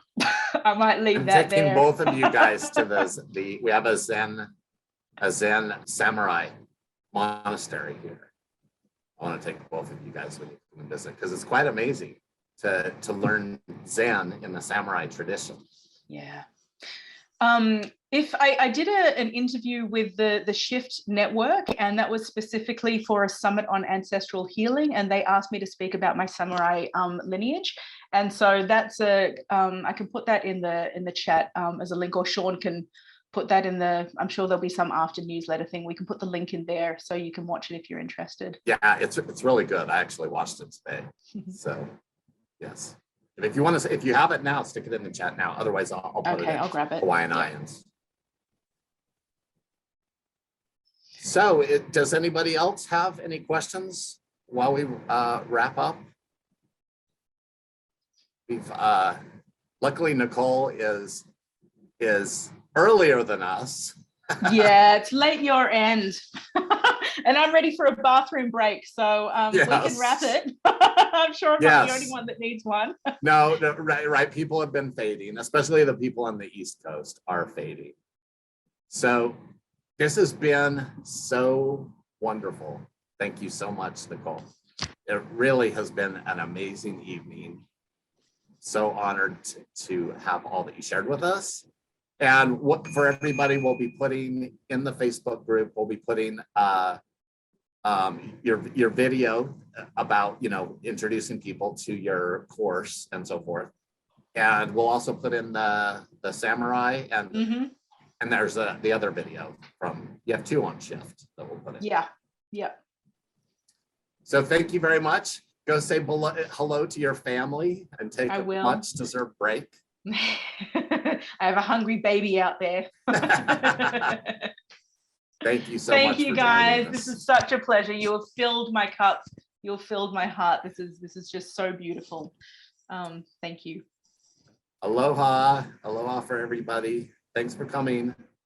I might leave that there. I'm taking both of you guys to we have a Zen samurai monastery here. I want to take both of you guys with me to visit, because it's quite amazing to learn Zen in the samurai tradition. Yeah. If I did an interview with the Shift Network, and that was specifically for a summit on ancestral healing, and they asked me to speak about my samurai lineage, and so that's I can put that in the chat as a link, or Shaun can put that in I'm sure there'll be some after newsletter thing. We can put the link in there so you can watch it if you're interested. Yeah, it's really good. I actually watched it today. So yes. And if you have it now, stick it in the chat now. Otherwise, I'll put it in. I'll grab it. Hawaiian IANDS. So, does anybody else have any questions while we wrap up? We've luckily Nicole is earlier than us. Yeah, it's late your end. And I'm ready for a bathroom break, so yes. We can wrap it. I'm sure I'm not the only one that needs one. No, right. People have been fading, especially the people on the East Coast are fading. So this has been so wonderful. Thank you so much, Nicole. It really has been an amazing evening. So honored to have all that you shared with us. And for everybody, we'll be putting in the Facebook group, we'll be putting your video about, introducing people to your course and so forth. And we'll also put in the samurai and there's the other video you have 2 on Shift that we'll put in. Yeah. So thank you very much. Go say hello to your family and take a much deserved break. I have a hungry baby out there. Thank you so much. Thank you guys. This is such a pleasure. You have filled my cup. You have filled my heart. This is just so beautiful. Thank you. Aloha. Aloha for everybody. Thanks for coming.